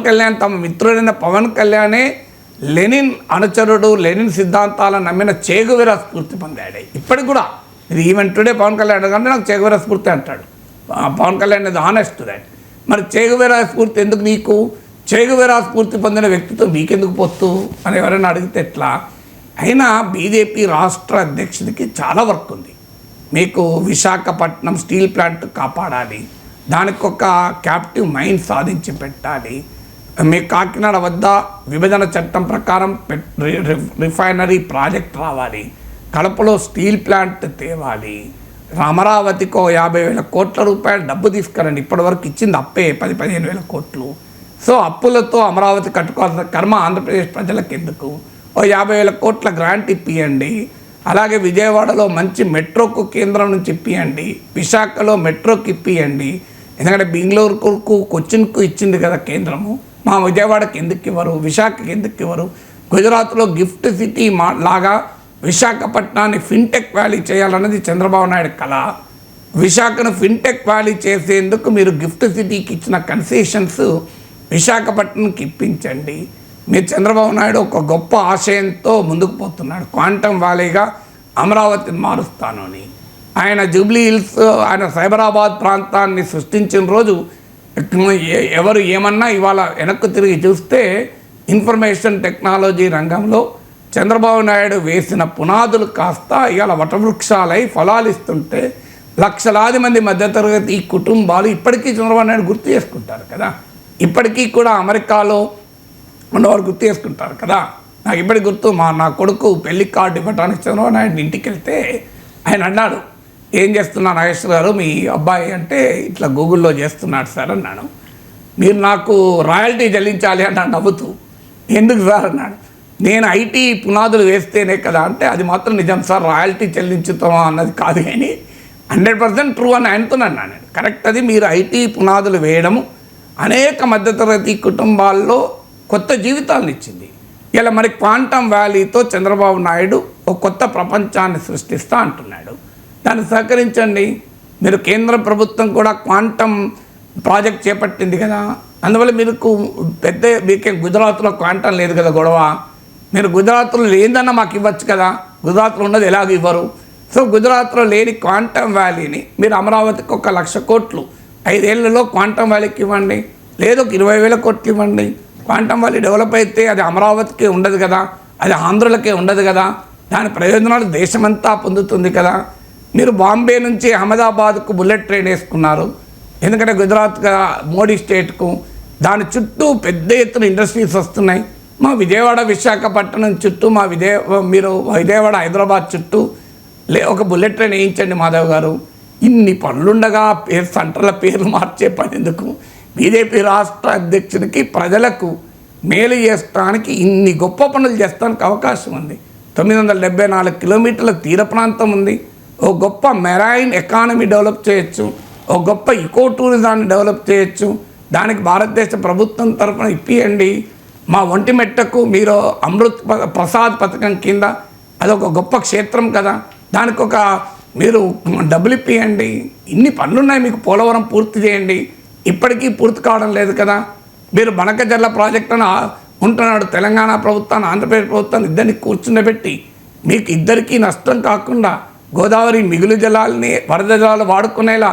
Speaker 3: కళ్యాణ్ తమ మిత్రుడైన పవన్ కళ్యాణే లెనిన్ అనుచరుడు, లెనిన్ సిద్ధాంతాలను నమ్మిన చేగువేరా స్ఫూర్తి పొందాడు. ఇప్పటికి కూడా ఇది ఈవెన్ టుడే పవన్ కళ్యాణ్ అంటే నాకు చేగువేరా స్ఫూర్తి అంటాడు. పవన్ కళ్యాణ్ ఇది ఆనెస్ట్ దాట్. మరి చేగువేరా స్ఫూర్తి ఎందుకు నీకు? చేగువేరా స్ఫూర్తి పొందిన వ్యక్తితో మీకెందుకు పొత్తు అని ఎవరైనా అడిగితే ఎట్లా? అయినా బీజేపీ రాష్ట్ర అధ్యక్షుడికి చాలా వర్క్ ఉంది. మీకు విశాఖపట్నం స్టీల్ ప్లాంట్ కాపాడాలి, దానికి ఒక క్యాప్టివ్ మైన్ సాధించి పెట్టాలి. మీకు కాకినాడ వద్ద విభజన చట్టం ప్రకారం రిఫైనరీ ప్రాజెక్ట్ రావాలి, కడపలో స్టీల్ ప్లాంట్ తేవాలి, అమరావతికో 50,000 కోట్ల రూపాయలు డబ్బు తీసుకురండి. ఇప్పటివరకు ఇచ్చింది అప్పే 10,000-15,000 కోట్లు. సో అప్పులతో అమరావతి కట్టుకోవాల్సిన కర్మ ఆంధ్రప్రదేశ్ ప్రజలకు ఎందుకు? ఓ 50,000 కోట్ల గ్రాంట్ ఇప్పియండి. అలాగే విజయవాడలో మంచి మెట్రోకు కేంద్రం నుంచి ఇప్పియండి, విశాఖలో మెట్రోకి ఇప్పియండి. ఎందుకంటే బెంగళూరుకు కొచ్చిన్కు ఇచ్చింది కదా కేంద్రము, మా విజయవాడకి ఎందుకు ఇవ్వరు? విశాఖకి ఎందుకు ఇవ్వరు? గుజరాత్లో గిఫ్ట్ సిటీ లాగా విశాఖపట్నాన్ని ఫిన్టెక్ వ్యాలీ చేయాలన్నది చంద్రబాబు నాయుడు కళ. విశాఖను ఫిన్టెక్ వ్యాలీ చేసేందుకు మీరు గిఫ్ట్ సిటీకి ఇచ్చిన కన్సెషన్స్ విశాఖపట్నంకి ఇప్పించండి. మీరు చంద్రబాబు నాయుడు ఒక గొప్ప ఆశయంతో ముందుకు పోతున్నాడు, క్వాంటమ్ వ్యాలీగా అమరావతిని మారుస్తాను అని. ఆయన జూబ్లీ హిల్స్, ఆయన సైబరాబాద్ ప్రాంతాన్ని సృష్టించిన రోజు ఎవరు ఏమన్నా ఇవాళ వెనక్కు తిరిగి చూస్తే ఇన్ఫర్మేషన్ టెక్నాలజీ రంగంలో చంద్రబాబు నాయుడు వేసిన పునాదులు కాస్త ఇవాళ వటవృక్షాలై ఫలాలిస్తుంటే లక్షలాది మంది మధ్యతరగతి కుటుంబాలు ఇప్పటికీ చంద్రబాబు నాయుడు గుర్తు చేసుకుంటారు కదా. ఇప్పటికీ కూడా అమెరికాలో ఉన్నవారు గుర్తు చేసుకుంటారు కదా. నాకు ఇప్పటికి గుర్తు, నా కొడుకు పెళ్లి కార్డు ఇవ్వడానికి చంద్రబాబు నాయుడు ఇంటికి వెళ్తే ఆయన అన్నాడు, ఏం చేస్తున్నా నాగేశ్వర గారు మీ అబ్బాయి అంటే, ఇట్లా గూగుల్లో చేస్తున్నాడు సార్ అన్నాను. మీరు నాకు రాయల్టీ చెల్లించాలి అన్నాడు నవ్వుతూ. ఎందుకు సార్ అన్నాడు. నేను ఐటీ పునాదులు వేస్తేనే కదా అంటే, అది మాత్రం నిజం సార్, రాయల్టీ చెల్లించుతామా అన్నది కాదు కానీ 100% ట్రూ అని ఆయనతోనన్నా నేను. కరెక్ట్, అది మీరు ఐటీ పునాదులు వేయడము అనేక మధ్యతరగతి కుటుంబాల్లో కొత్త జీవితాలను ఇచ్చింది. ఇలా మరి క్వాంటమ్ వ్యాలీతో చంద్రబాబు నాయుడు ఒక కొత్త ప్రపంచాన్ని సృష్టిస్తా అంటున్నాడు. దాన్ని సహకరించండి. మీరు కేంద్ర ప్రభుత్వం కూడా క్వాంటమ్ ప్రాజెక్ట్ చేపట్టింది కదా, అందువల్ల మీకేం గుజరాత్లో క్వాంటమ్ లేదు కదా గొడవ. మీరు గుజరాత్లో లేదన్నా మాకు ఇవ్వచ్చు కదా, గుజరాత్లో ఉన్నది ఎలాగ ఇవ్వరు? సో గుజరాత్లో లేని క్వాంటమ్ వ్యాలీని మీరు అమరావతికి 1,00,000 కోట్లు 5 ఏళ్లలో క్వాంటమ్ వ్యాలీకి ఇవ్వండి, లేదు 20,000 కోట్లు ఇవ్వండి. క్వాంటమ్ వ్యాలీ డెవలప్ అయితే అది అమరావతికే ఉండదు కదా, అది ఆంధ్రులకే ఉండదు కదా, దాని ప్రయోజనాలు దేశమంతా పొందుతుంది కదా. మీరు బాంబే నుంచి అహ్మదాబాద్కు బుల్లెట్ ట్రైన్ వేసుకున్నారు, ఎందుకంటే గుజరాత్ మోడీ స్టేట్కు, దాని చుట్టూ పెద్ద ఎత్తున ఇండస్ట్రీస్ వస్తున్నాయి. మా విజయవాడ విశాఖపట్నం చుట్టూ, మీరు విజయవాడ హైదరాబాద్ చుట్టూ ఒక బుల్లెట్ ట్రైన్ వేయించండి మాధవ్ గారు. ఇన్ని పనులుండగా సెంటర్ల పేర్లు మార్చే పని ఎందుకు? బీజేపీ రాష్ట్ర అధ్యక్షుడికి ప్రజలకు మేలు చేస్తానికి ఇన్ని గొప్ప పనులు చేస్తానికి అవకాశం ఉంది. 974 కిలోమీటర్ల తీర ప్రాంతం ఉంది, ఓ గొప్ప మెరైన్ ఎకానమీ డెవలప్ చేయొచ్చు, ఓ గొప్ప ఇకో టూరిజాన్ని డెవలప్ చేయొచ్చు. దానికి భారతదేశ ప్రభుత్వం తరఫున ఇప్పియండి. మా ఒంటిమెట్టకు మీరు అమృత్ ప్రసాద్ పథకం కింద అదొక గొప్ప క్షేత్రం కదా, దానికి మీరు డబ్బులు ఇప్పియండి. ఇన్ని పనులున్నాయి మీకు. పోలవరం పూర్తి చేయండి, ఇప్పటికీ పూర్తి కావడం లేదు కదా. మీరు బనకజర్ల ప్రాజెక్టును ఉంటున్నాడు తెలంగాణ ప్రభుత్వాన్ని, ఆంధ్రప్రదేశ్ ప్రభుత్వాన్ని ఇద్దరిని కూర్చుండబెట్టి మీకు ఇద్దరికీ నష్టం కాకుండా గోదావరి మిగులు జలాల్ని వరద జలాలు వాడుకునేలా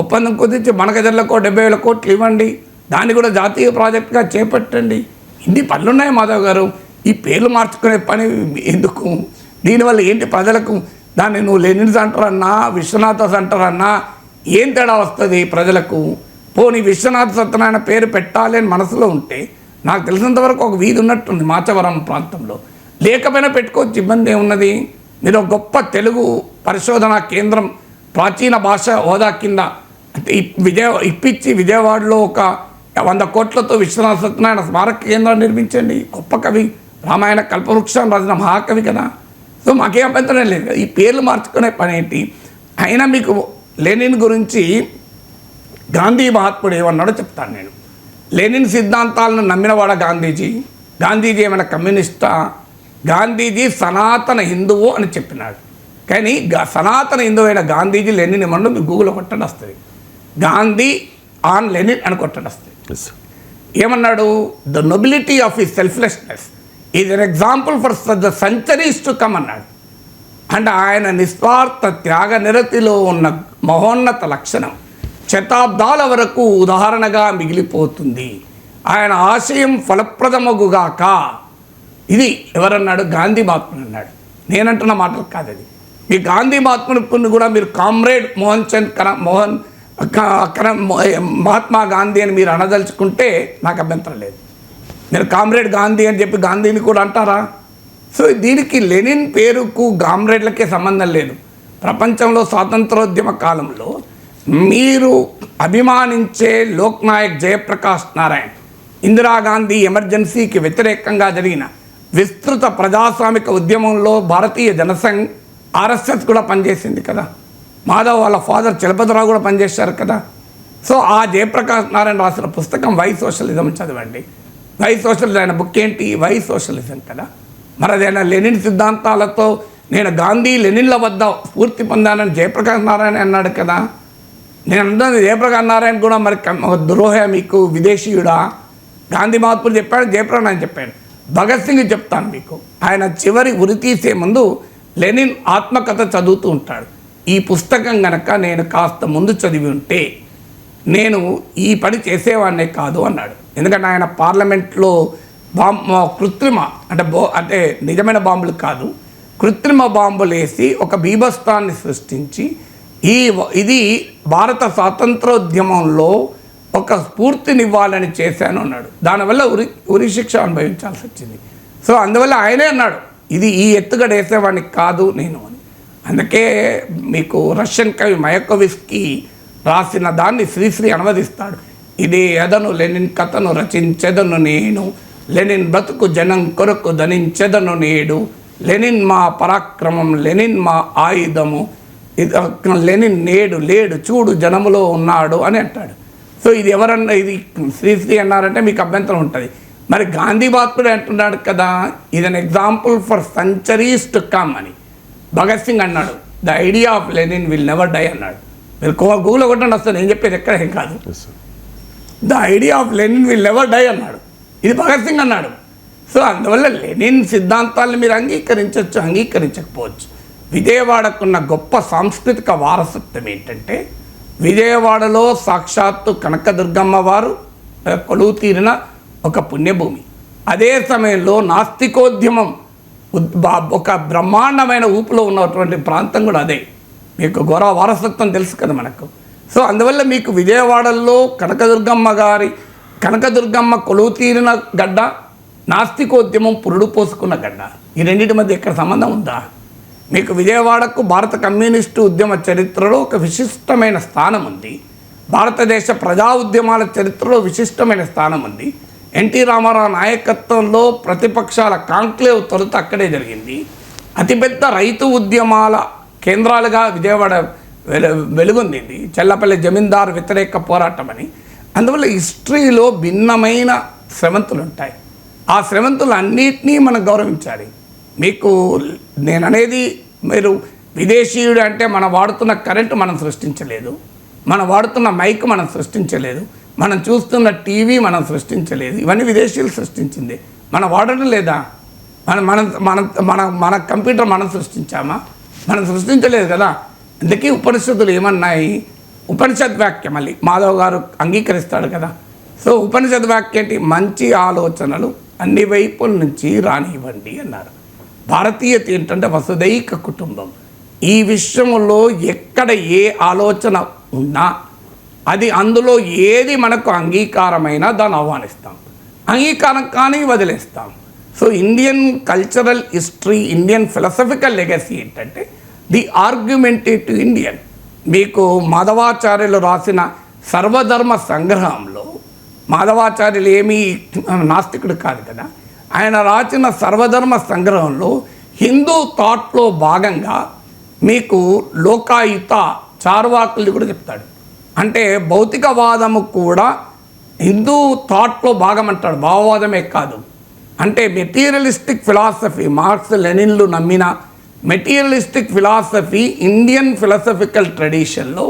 Speaker 3: ఒప్పందం కుదిర్చి బనకజర్లకు 70,000 కోట్లు ఇవ్వండి, దాన్ని కూడా జాతీయ ప్రాజెక్టుగా చేపట్టండి. ఇన్ని పనులున్నాయి మాధవ్ గారు. ఈ పేర్లు మార్చుకునే పని ఎందుకు? దీనివల్ల ఏంటి ప్రజలకు? దాన్ని నువ్వు లెనిన్ సెంటర్ అన్నా విశ్వనాథ సెంటర్ అన్నా ఏం తేడా వస్తుంది ప్రజలకు? పోనీ విశ్వనాథ సత్యనారాయణ పేరు పెట్టాలి అని మనసులో ఉంటే, నాకు తెలిసినంతవరకు ఒక వీధి ఉన్నట్టుంది మాచవరం ప్రాంతంలో, లేకపోయినా పెట్టుకోవచ్చు, ఇబ్బంది ఏమున్నది. మీరు ఒక గొప్ప తెలుగు పరిశోధనా కేంద్రం ప్రాచీన భాష హోదా కింద ఇప్పించి విజయవాడలో ఒక 100 కోట్లతో విశ్వనాథ సత్యనారాయణ స్మారక కేంద్రాన్ని నిర్మించండి. గొప్ప కవి, రామాయణ కల్పవృక్షాన్ని రాసిన మహాకవి కదా. సో మాకేం అభ్యంతరం లేదు. ఈ పేర్లు మార్చుకునే పని ఏంటి? అయినా మీకు లెనిన్ గురించి గాంధీ మహాత్ముడు ఏమన్నాడో చెప్తాను నేను. లెనిన్ సిద్ధాంతాలను నమ్మినవాడ గాంధీజీ? గాంధీజీ ఏమైనా కమ్యూనిస్టా? గాంధీజీ సనాతన హిందువు అని చెప్పినాడు. కానీ సనాతన హిందువు అయిన గాంధీజీ లెనిన్ ఏమన్నా మీరు గూగుల్లో కొట్టండి వస్తుంది. గాంధీ ఆన్ లెనిన్ అని కొట్టండి వస్తుంది. ఏమన్నాడు? ద నొబిలిటీ ఆఫ్ ఈ selflessness is an example for the centuries to come అన్నాడు. అంటే ఆయన నిస్వార్థ త్యాగ నిరతిలో ఉన్న మహోన్నత లక్షణం శతాబ్దాల వరకు ఉదాహరణగా మిగిలిపోతుంది. ఆయన ఆశయం ఫలప్రదమగుగాక. ఇది ఎవరన్నాడు? గాంధీ మహాత్ముడు అన్నాడు. నేనంటున్న మాటలు కాదు అది. ఈ గాంధీ మహాత్ముడిని కూడా మీరు కామ్రేడ్ మహాత్మా గాంధీ అని మీరు అనదలుచుకుంటే నాకు అభ్యంతరం లేదు. మీరు కామ్రేడ్ గాంధీ అని చెప్పి గాంధీని కూడా అంటారా? సో దీనికి లెనిన్ పేరుకు కామ్రేడ్లకే సంబంధం లేదు. ప్రపంచంలో స్వాతంత్రోద్యమ కాలంలో మీరు అభిమానించే లోక్నాయక్ జయప్రకాష్ నారాయణ్, ఇందిరాగాంధీ ఎమర్జెన్సీకి వ్యతిరేకంగా జరిగిన విస్తృత ప్రజాస్వామిక ఉద్యమంలో భారతీయ జనసంఘ్ ఆర్ఎస్ఎస్ కూడా పనిచేసింది కదా. మాధవ్ వాళ్ళ ఫాదర్ చలపతిరావు కూడా పనిచేశారు కదా. సో ఆ జయప్రకాష్ నారాయణ రాసిన పుస్తకం వై సోషలిజం చదవండి. వై సోషలిజం ఆయన బుక్ ఏంటి? వై సోషలిజం కదా. మరి అదైనా లెనిన్ సిద్ధాంతాలతో నేను గాంధీ లెనిన్ల వద్ద స్ఫూర్తి పొందానని జయప్రకాష్ నారాయణ అన్నాడు కదా. నేను అంటున్నది జయప్రకాష్ నారాయణ కూడా మరి ద్రోహ మీకు విదేశీయుడా? గాంధీ మహాత్ముడు చెప్పాడు, జయప్రకాష్ నారాయణ చెప్పాడు. భగత్ సింగ్ చెప్తాను మీకు. ఆయన చివరి ఉరి తీసే ముందు లెనిన్ ఆత్మకథ చదువుతూ ఉంటాడు. ఈ పుస్తకం గనక నేను కాస్త ముందు చదివి ఉంటే నేను ఈ పని చేసేవాడినే కాదు అన్నాడు. ఎందుకంటే ఆయన పార్లమెంట్లో కృత్రిమ అంటే నిజమైన బాంబులు కాదు, కృత్రిమ బాంబులు వేసి ఒక బీభత్సాన్ని సృష్టించి ఇది భారత స్వాతంత్రోద్యమంలో ఒక స్ఫూర్తినివ్వాలని చేశాను అన్నాడు. దానివల్ల ఉరి శిక్ష అనుభవించాల్సి వచ్చింది. సో అందువల్ల ఆయనే అన్నాడు ఇది ఈ ఎత్తుగడ వేసేవాడిని కాదు నేను అని. అందుకే మీకు రష్యన్ కవి మయకోవిస్కీ రాసిన దాన్ని శ్రీశ్రీ అనువదిస్తాడు. ఇది ఎదను లెనిన్ కథను రచించెదను నేను, లెనిన్ బ్రతుకు జనం కొరకు ధనించెదను నేడు, లెనిన్ మా పరాక్రమం, లెనిన్ మా ఆయుధము, లెనిన్ నేడు లేడు చూడు జనములో ఉన్నాడు అని అంటాడు. సో ఇది ఎవరన్నా ఇది శ్రీశ్రీ అన్నారంటే మీకు అభ్యంతరం ఉంటుంది. మరి గాంధీ మహాత్ముడు అంటున్నాడు కదా, ఇది an example for centuries to come అని. భగత్ సింగ్ అన్నాడు the idea of Lenin will never die అన్నాడు. మీరు గూగుల్ కొట్టండి వస్తుంది, నేను చెప్పేది ఎక్కడ ఏం కాదు. The idea of Lenin will never die అన్నాడు. ఇది భగత్ సింగ్ అన్నాడు. సో అందువల్ల లెనిన్ సిద్ధాంతాలను మీరు అంగీకరించవచ్చు, అంగీకరించకపోవచ్చు. విజయవాడకున్న గొప్ప సాంస్కృతిక వారసత్వం ఏంటంటే విజయవాడలో సాక్షాత్తు కనకదుర్గమ్మ వారు కొలువు తీరిన ఒక పుణ్యభూమి. అదే సమయంలో నాస్తికోద్యమం ఒక బ్రహ్మాండమైన ఊపులో ఉన్నటువంటి ప్రాంతం కూడా అదే. మీకు ఘోర వారసత్వం తెలుసు కదా మనకు. సో అందువల్ల మీకు విజయవాడలో కనకదుర్గమ్మ కొలువు తీరిన గడ్డ, నాస్తికోద్యమం పురుడు పోసుకున్న గడ్డ, ఈ రెండింటి మధ్య ఎక్కడ సంబంధం ఉందా? మీకు విజయవాడకు భారత కమ్యూనిస్టు ఉద్యమ చరిత్రలో ఒక విశిష్టమైన స్థానం ఉంది. భారతదేశ ప్రజా ఉద్యమాల చరిత్రలో విశిష్టమైన స్థానం ఉంది. ఎన్టీ రామారావు నాయకత్వంలో ప్రతిపక్షాల కాంక్లేవ్ తొలుత అక్కడే జరిగింది. అతిపెద్ద రైతు ఉద్యమాల కేంద్రాలుగా విజయవాడ వెలుగొందింది. చెల్లపల్లి జమీందారు వ్యతిరేక పోరాటం అని. అందువల్ల హిస్టరీలో భిన్నమైన శ్రమంతులు ఉంటాయి. ఆ శ్రమంతులు అన్నిటినీ మనం గౌరవించాలి. మీకు నేను అనేది మీరు విదేశీయుడు అంటే మనం వాడుతున్న కరెంటు మనం సృష్టించలేదు, మనం వాడుతున్న మైక్ మనం సృష్టించలేదు, మనం చూస్తున్న టీవీ మనం సృష్టించలేదు. ఇవన్నీ విదేశీయులు సృష్టించింది. మనం వాడడం లేదా? మన కంప్యూటర్ మనం సృష్టించామా? మనం సృష్టించలేదు కదా. అందుకే ఉపనిషత్తులు ఏమన్నాయి? ఉపనిషద్ వాక్యం మళ్ళీ మాధవ్ గారు అంగీకరిస్తాడు కదా. సో ఉపనిషద్ వాక్యం ఏంటి? మంచి ఆలోచనలు అన్ని వైపుల నుంచి రానివ్వండి అన్నారు. భారతీయత ఏంటంటే వసుదైక కుటుంబం. ఈ విషయంలో ఎక్కడ ఏ ఆలోచన ఉన్నా అది అందులో ఏది మనకు అంగీకారమైనా దాన్ని ఆహ్వానిస్తాం, అంగీకారం కానీ వదిలేస్తాం. So Indian cultural history, Indian philosophical legacy ఏంటంటే ది ఆర్గ్యుమెంటేటివ్ ఇండియన్. మీకు మాధవాచార్యులు రాసిన సర్వధర్మ సంగ్రహంలో, మాధవాచార్యులు ఏమీ నాస్తికుడు కాదు కదా, ఆయన రాసిన సర్వధర్మ సంగ్రహంలో హిందూ థాట్లో భాగంగా మీకు లోకాయుత చార్వాకుల్ని కూడా చెప్తాడు. అంటే భౌతికవాదము కూడా హిందూ థాట్లో భాగం అంటాడు, భావవాదమే కాదు. అంటే మెటీరియలిస్టిక్ ఫిలాసఫీ, మార్క్స్ లెనిన్లు నమ్మిన మెటీరియలిస్టిక్ ఫిలాసఫీ ఇండియన్ ఫిలాసఫికల్ ట్రెడిషన్లో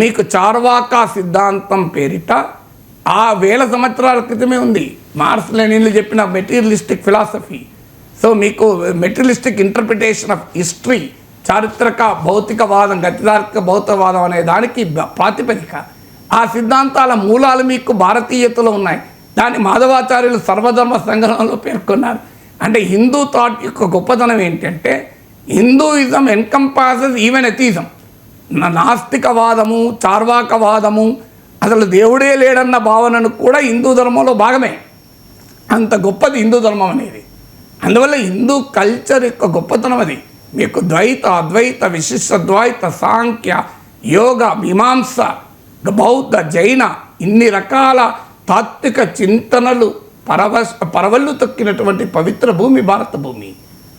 Speaker 3: మీకు చార్వాకా సిద్ధాంతం పేరిట ఆ 1000 సంవత్సరాల క్రితమే ఉంది. మార్క్స్ లెనిన్లు చెప్పిన మెటీరియలిస్టిక్ ఫిలాసఫీ. సో మీకు మెటీరియలిస్టిక్ ఇంటర్ప్రిటేషన్ ఆఫ్ హిస్టరీ, చారిత్రక భౌతికవాదం, గతితార్కిక భౌతికవాదం అనే దానికి ప్రాతిపదిక. ఆ సిద్ధాంతాల మూలాలు మీకు భారతీయతలో ఉన్నాయి. దాన్ని మాధవాచార్యులు సర్వధర్మ సంగ్రహంలో పేర్కొన్నారు. అంటే హిందూ థాట్ యొక్క గొప్పతనం ఏంటంటే హిందూయిజం ఎన్కంపాసెస్ ఈవెన్ ఎథిజం. నాస్తికవాదము, చార్వాకవాదము, అసలు దేవుడే లేడన్న భావనను కూడా హిందూ ధర్మంలో భాగమే. అంత గొప్పది హిందూ ధర్మం అనేది. అందువల్ల హిందూ కల్చర్ యొక్క గొప్పతనం అది. మీకు ద్వైత, అద్వైత, విశిష్టద్వైత, సాంఖ్య, యోగ, మీమాంస, బౌద్ధ, జైన ఇన్ని రకాల తాత్విక చింతనలు పరవళ్ళు తొక్కినటువంటి పవిత్ర భూమి భారత భూమి.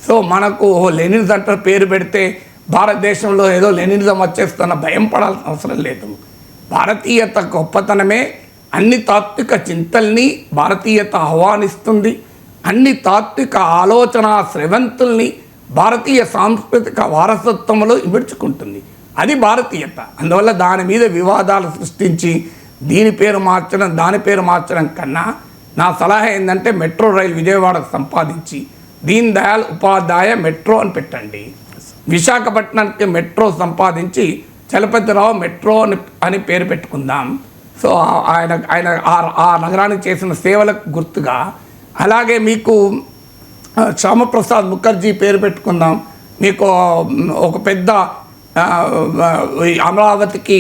Speaker 3: సో మనకు లెనిన్ సెంటర్ పేరు పెడితే భారతదేశంలో ఏదో లెనినిజం వచ్చేస్తున్న భయం పడాల్సిన అవసరం లేదు. భారతీయత గొప్పతనమే అన్ని తాత్విక చింతల్ని భారతీయత ఆహ్వానిస్తుంది. అన్ని తాత్విక ఆలోచన స్రవంతుల్ని భారతీయ సాంస్కృతిక వారసత్వంలో ఇమిడ్చుకుంటుంది. అది భారతీయత. అందువల్ల దాని మీద వివాదాలు సృష్టించి దీని పేరు మార్చడం, దాని పేరు మార్చడం కన్నా నా సలహా ఏంటంటే మెట్రో రైలు విజయవాడకు సంపాదించి దీన్ దయాళ్ ఉపాధ్యాయ మెట్రో అని పెట్టండి. విశాఖపట్నానికి మెట్రో సంపాదించి చలపతిరావు మెట్రో అని పేరు పెట్టుకుందాం. సో ఆయన ఆ నగరానికి చేసిన సేవలకు గుర్తుగా. అలాగే మీకు శ్యామప్రసాద్ ముఖర్జీ పేరు పెట్టుకుందాం. మీకు ఒక పెద్ద అమరావతికి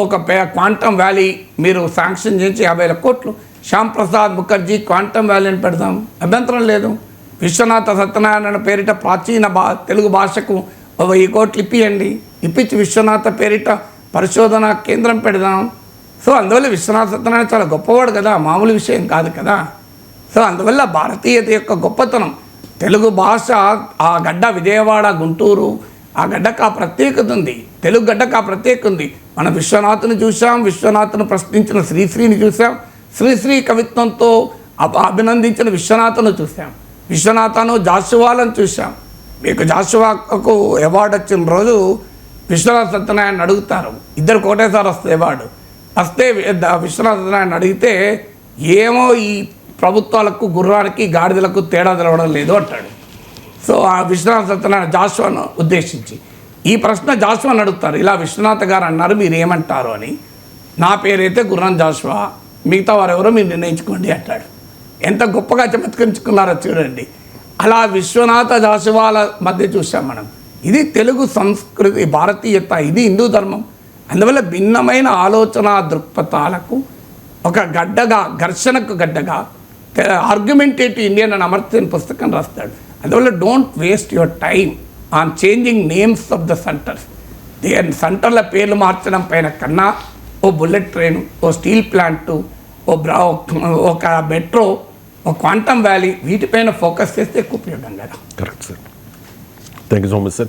Speaker 3: ఒక క్వాంటమ్ వ్యాలీ మీరు శాంక్షన్ చేసి 50,000 కోట్లు శ్యామ్ ప్రసాద్ ముఖర్జీ క్వాంటమ్ వ్యాలీ అని పెడదాం, అభ్యంతరం లేదు. విశ్వనాథ సత్యనారాయణ పేరిట ప్రాచీన తెలుగు భాషకు 1000 కోట్లు ఇప్పించి విశ్వనాథ పేరిట పరిశోధన కేంద్రం పెడదాం. సో అందువల్ల విశ్వనాథ సత్యనారాయణ చాలా గొప్పవాడు కదా, మామూలు విషయం కాదు కదా. సో అందువల్ల భారతీయత యొక్క గొప్పతనం, తెలుగు భాష, ఆ గడ్డ విజయవాడ, గుంటూరు, ఆ గడ్డకు ఆ ప్రత్యేకత ఉంది. తెలుగు గడ్డకు ఆ ప్రత్యేకత ఉంది. మనం విశ్వనాథుని చూసాం, విశ్వనాథుని ప్రశ్నించిన శ్రీశ్రీని చూసాం, శ్రీశ్రీ కవిత్వంతో అభినందించిన విశ్వనాథను చూసాం, విశ్వనాథను జాషువాలను చూసాం. మీకు జాషువాకు అవార్డు వచ్చిన రోజు విశ్వనాథ సత్యనారాయణ అడుగుతారు, ఇద్దరు ఒకటేసారి వస్తే అవార్డు వస్తే విశ్వనాథ సత్యనారాయణ అడిగితే ఏమో ఈ ప్రభుత్వాలకు గుర్రానికి గాడిదలకు తేడా తెలవడం లేదు అంటాడు. సో ఆ విశ్వనాథ సత్యనారాయణ జాషువాను ఉద్దేశించి ఈ ప్రశ్న జాషువాని అడుగుతారు, ఇలా విశ్వనాథ గారు అన్నారు మీరు ఏమంటారు అని. నా పేరైతే గుర్రం జాషువా, మిగతా వారెవరో మీరు నిర్ణయించుకోండి అంటాడు. ఎంత గొప్పగా చమత్కరించుకున్నారో చూడండి. అలా విశ్వనాథ జాషువాల మధ్య చూసాం మనం. ఇది తెలుగు సంస్కృతి, భారతీయత, ఇది హిందూ ధర్మం. అందువల్ల భిన్నమైన ఆలోచన దృక్పథాలకు ఒక గడ్డగా, ఘర్షణకు గడ్డగా ఆర్గ్యుమెంటేటివ్ ఇండియన్ అని అమర్త్యన్ పుస్తకం రాస్తాడు. అందువల్ల don't waste your time on changing names of the centres. సెంటర్ల పేర్లు మార్చడం పైన కన్నా ఓ బుల్లెట్ ట్రైను, ఓ స్టీల్ ప్లాంటు, ఒక మెట్రో, ఒక క్వాంటమ్ వ్యాలీ, వీటిపైన ఫోకస్ చేస్తే ఎక్కువ ఉపయోగం కదా.
Speaker 2: Correct sir. Thank you so much sir.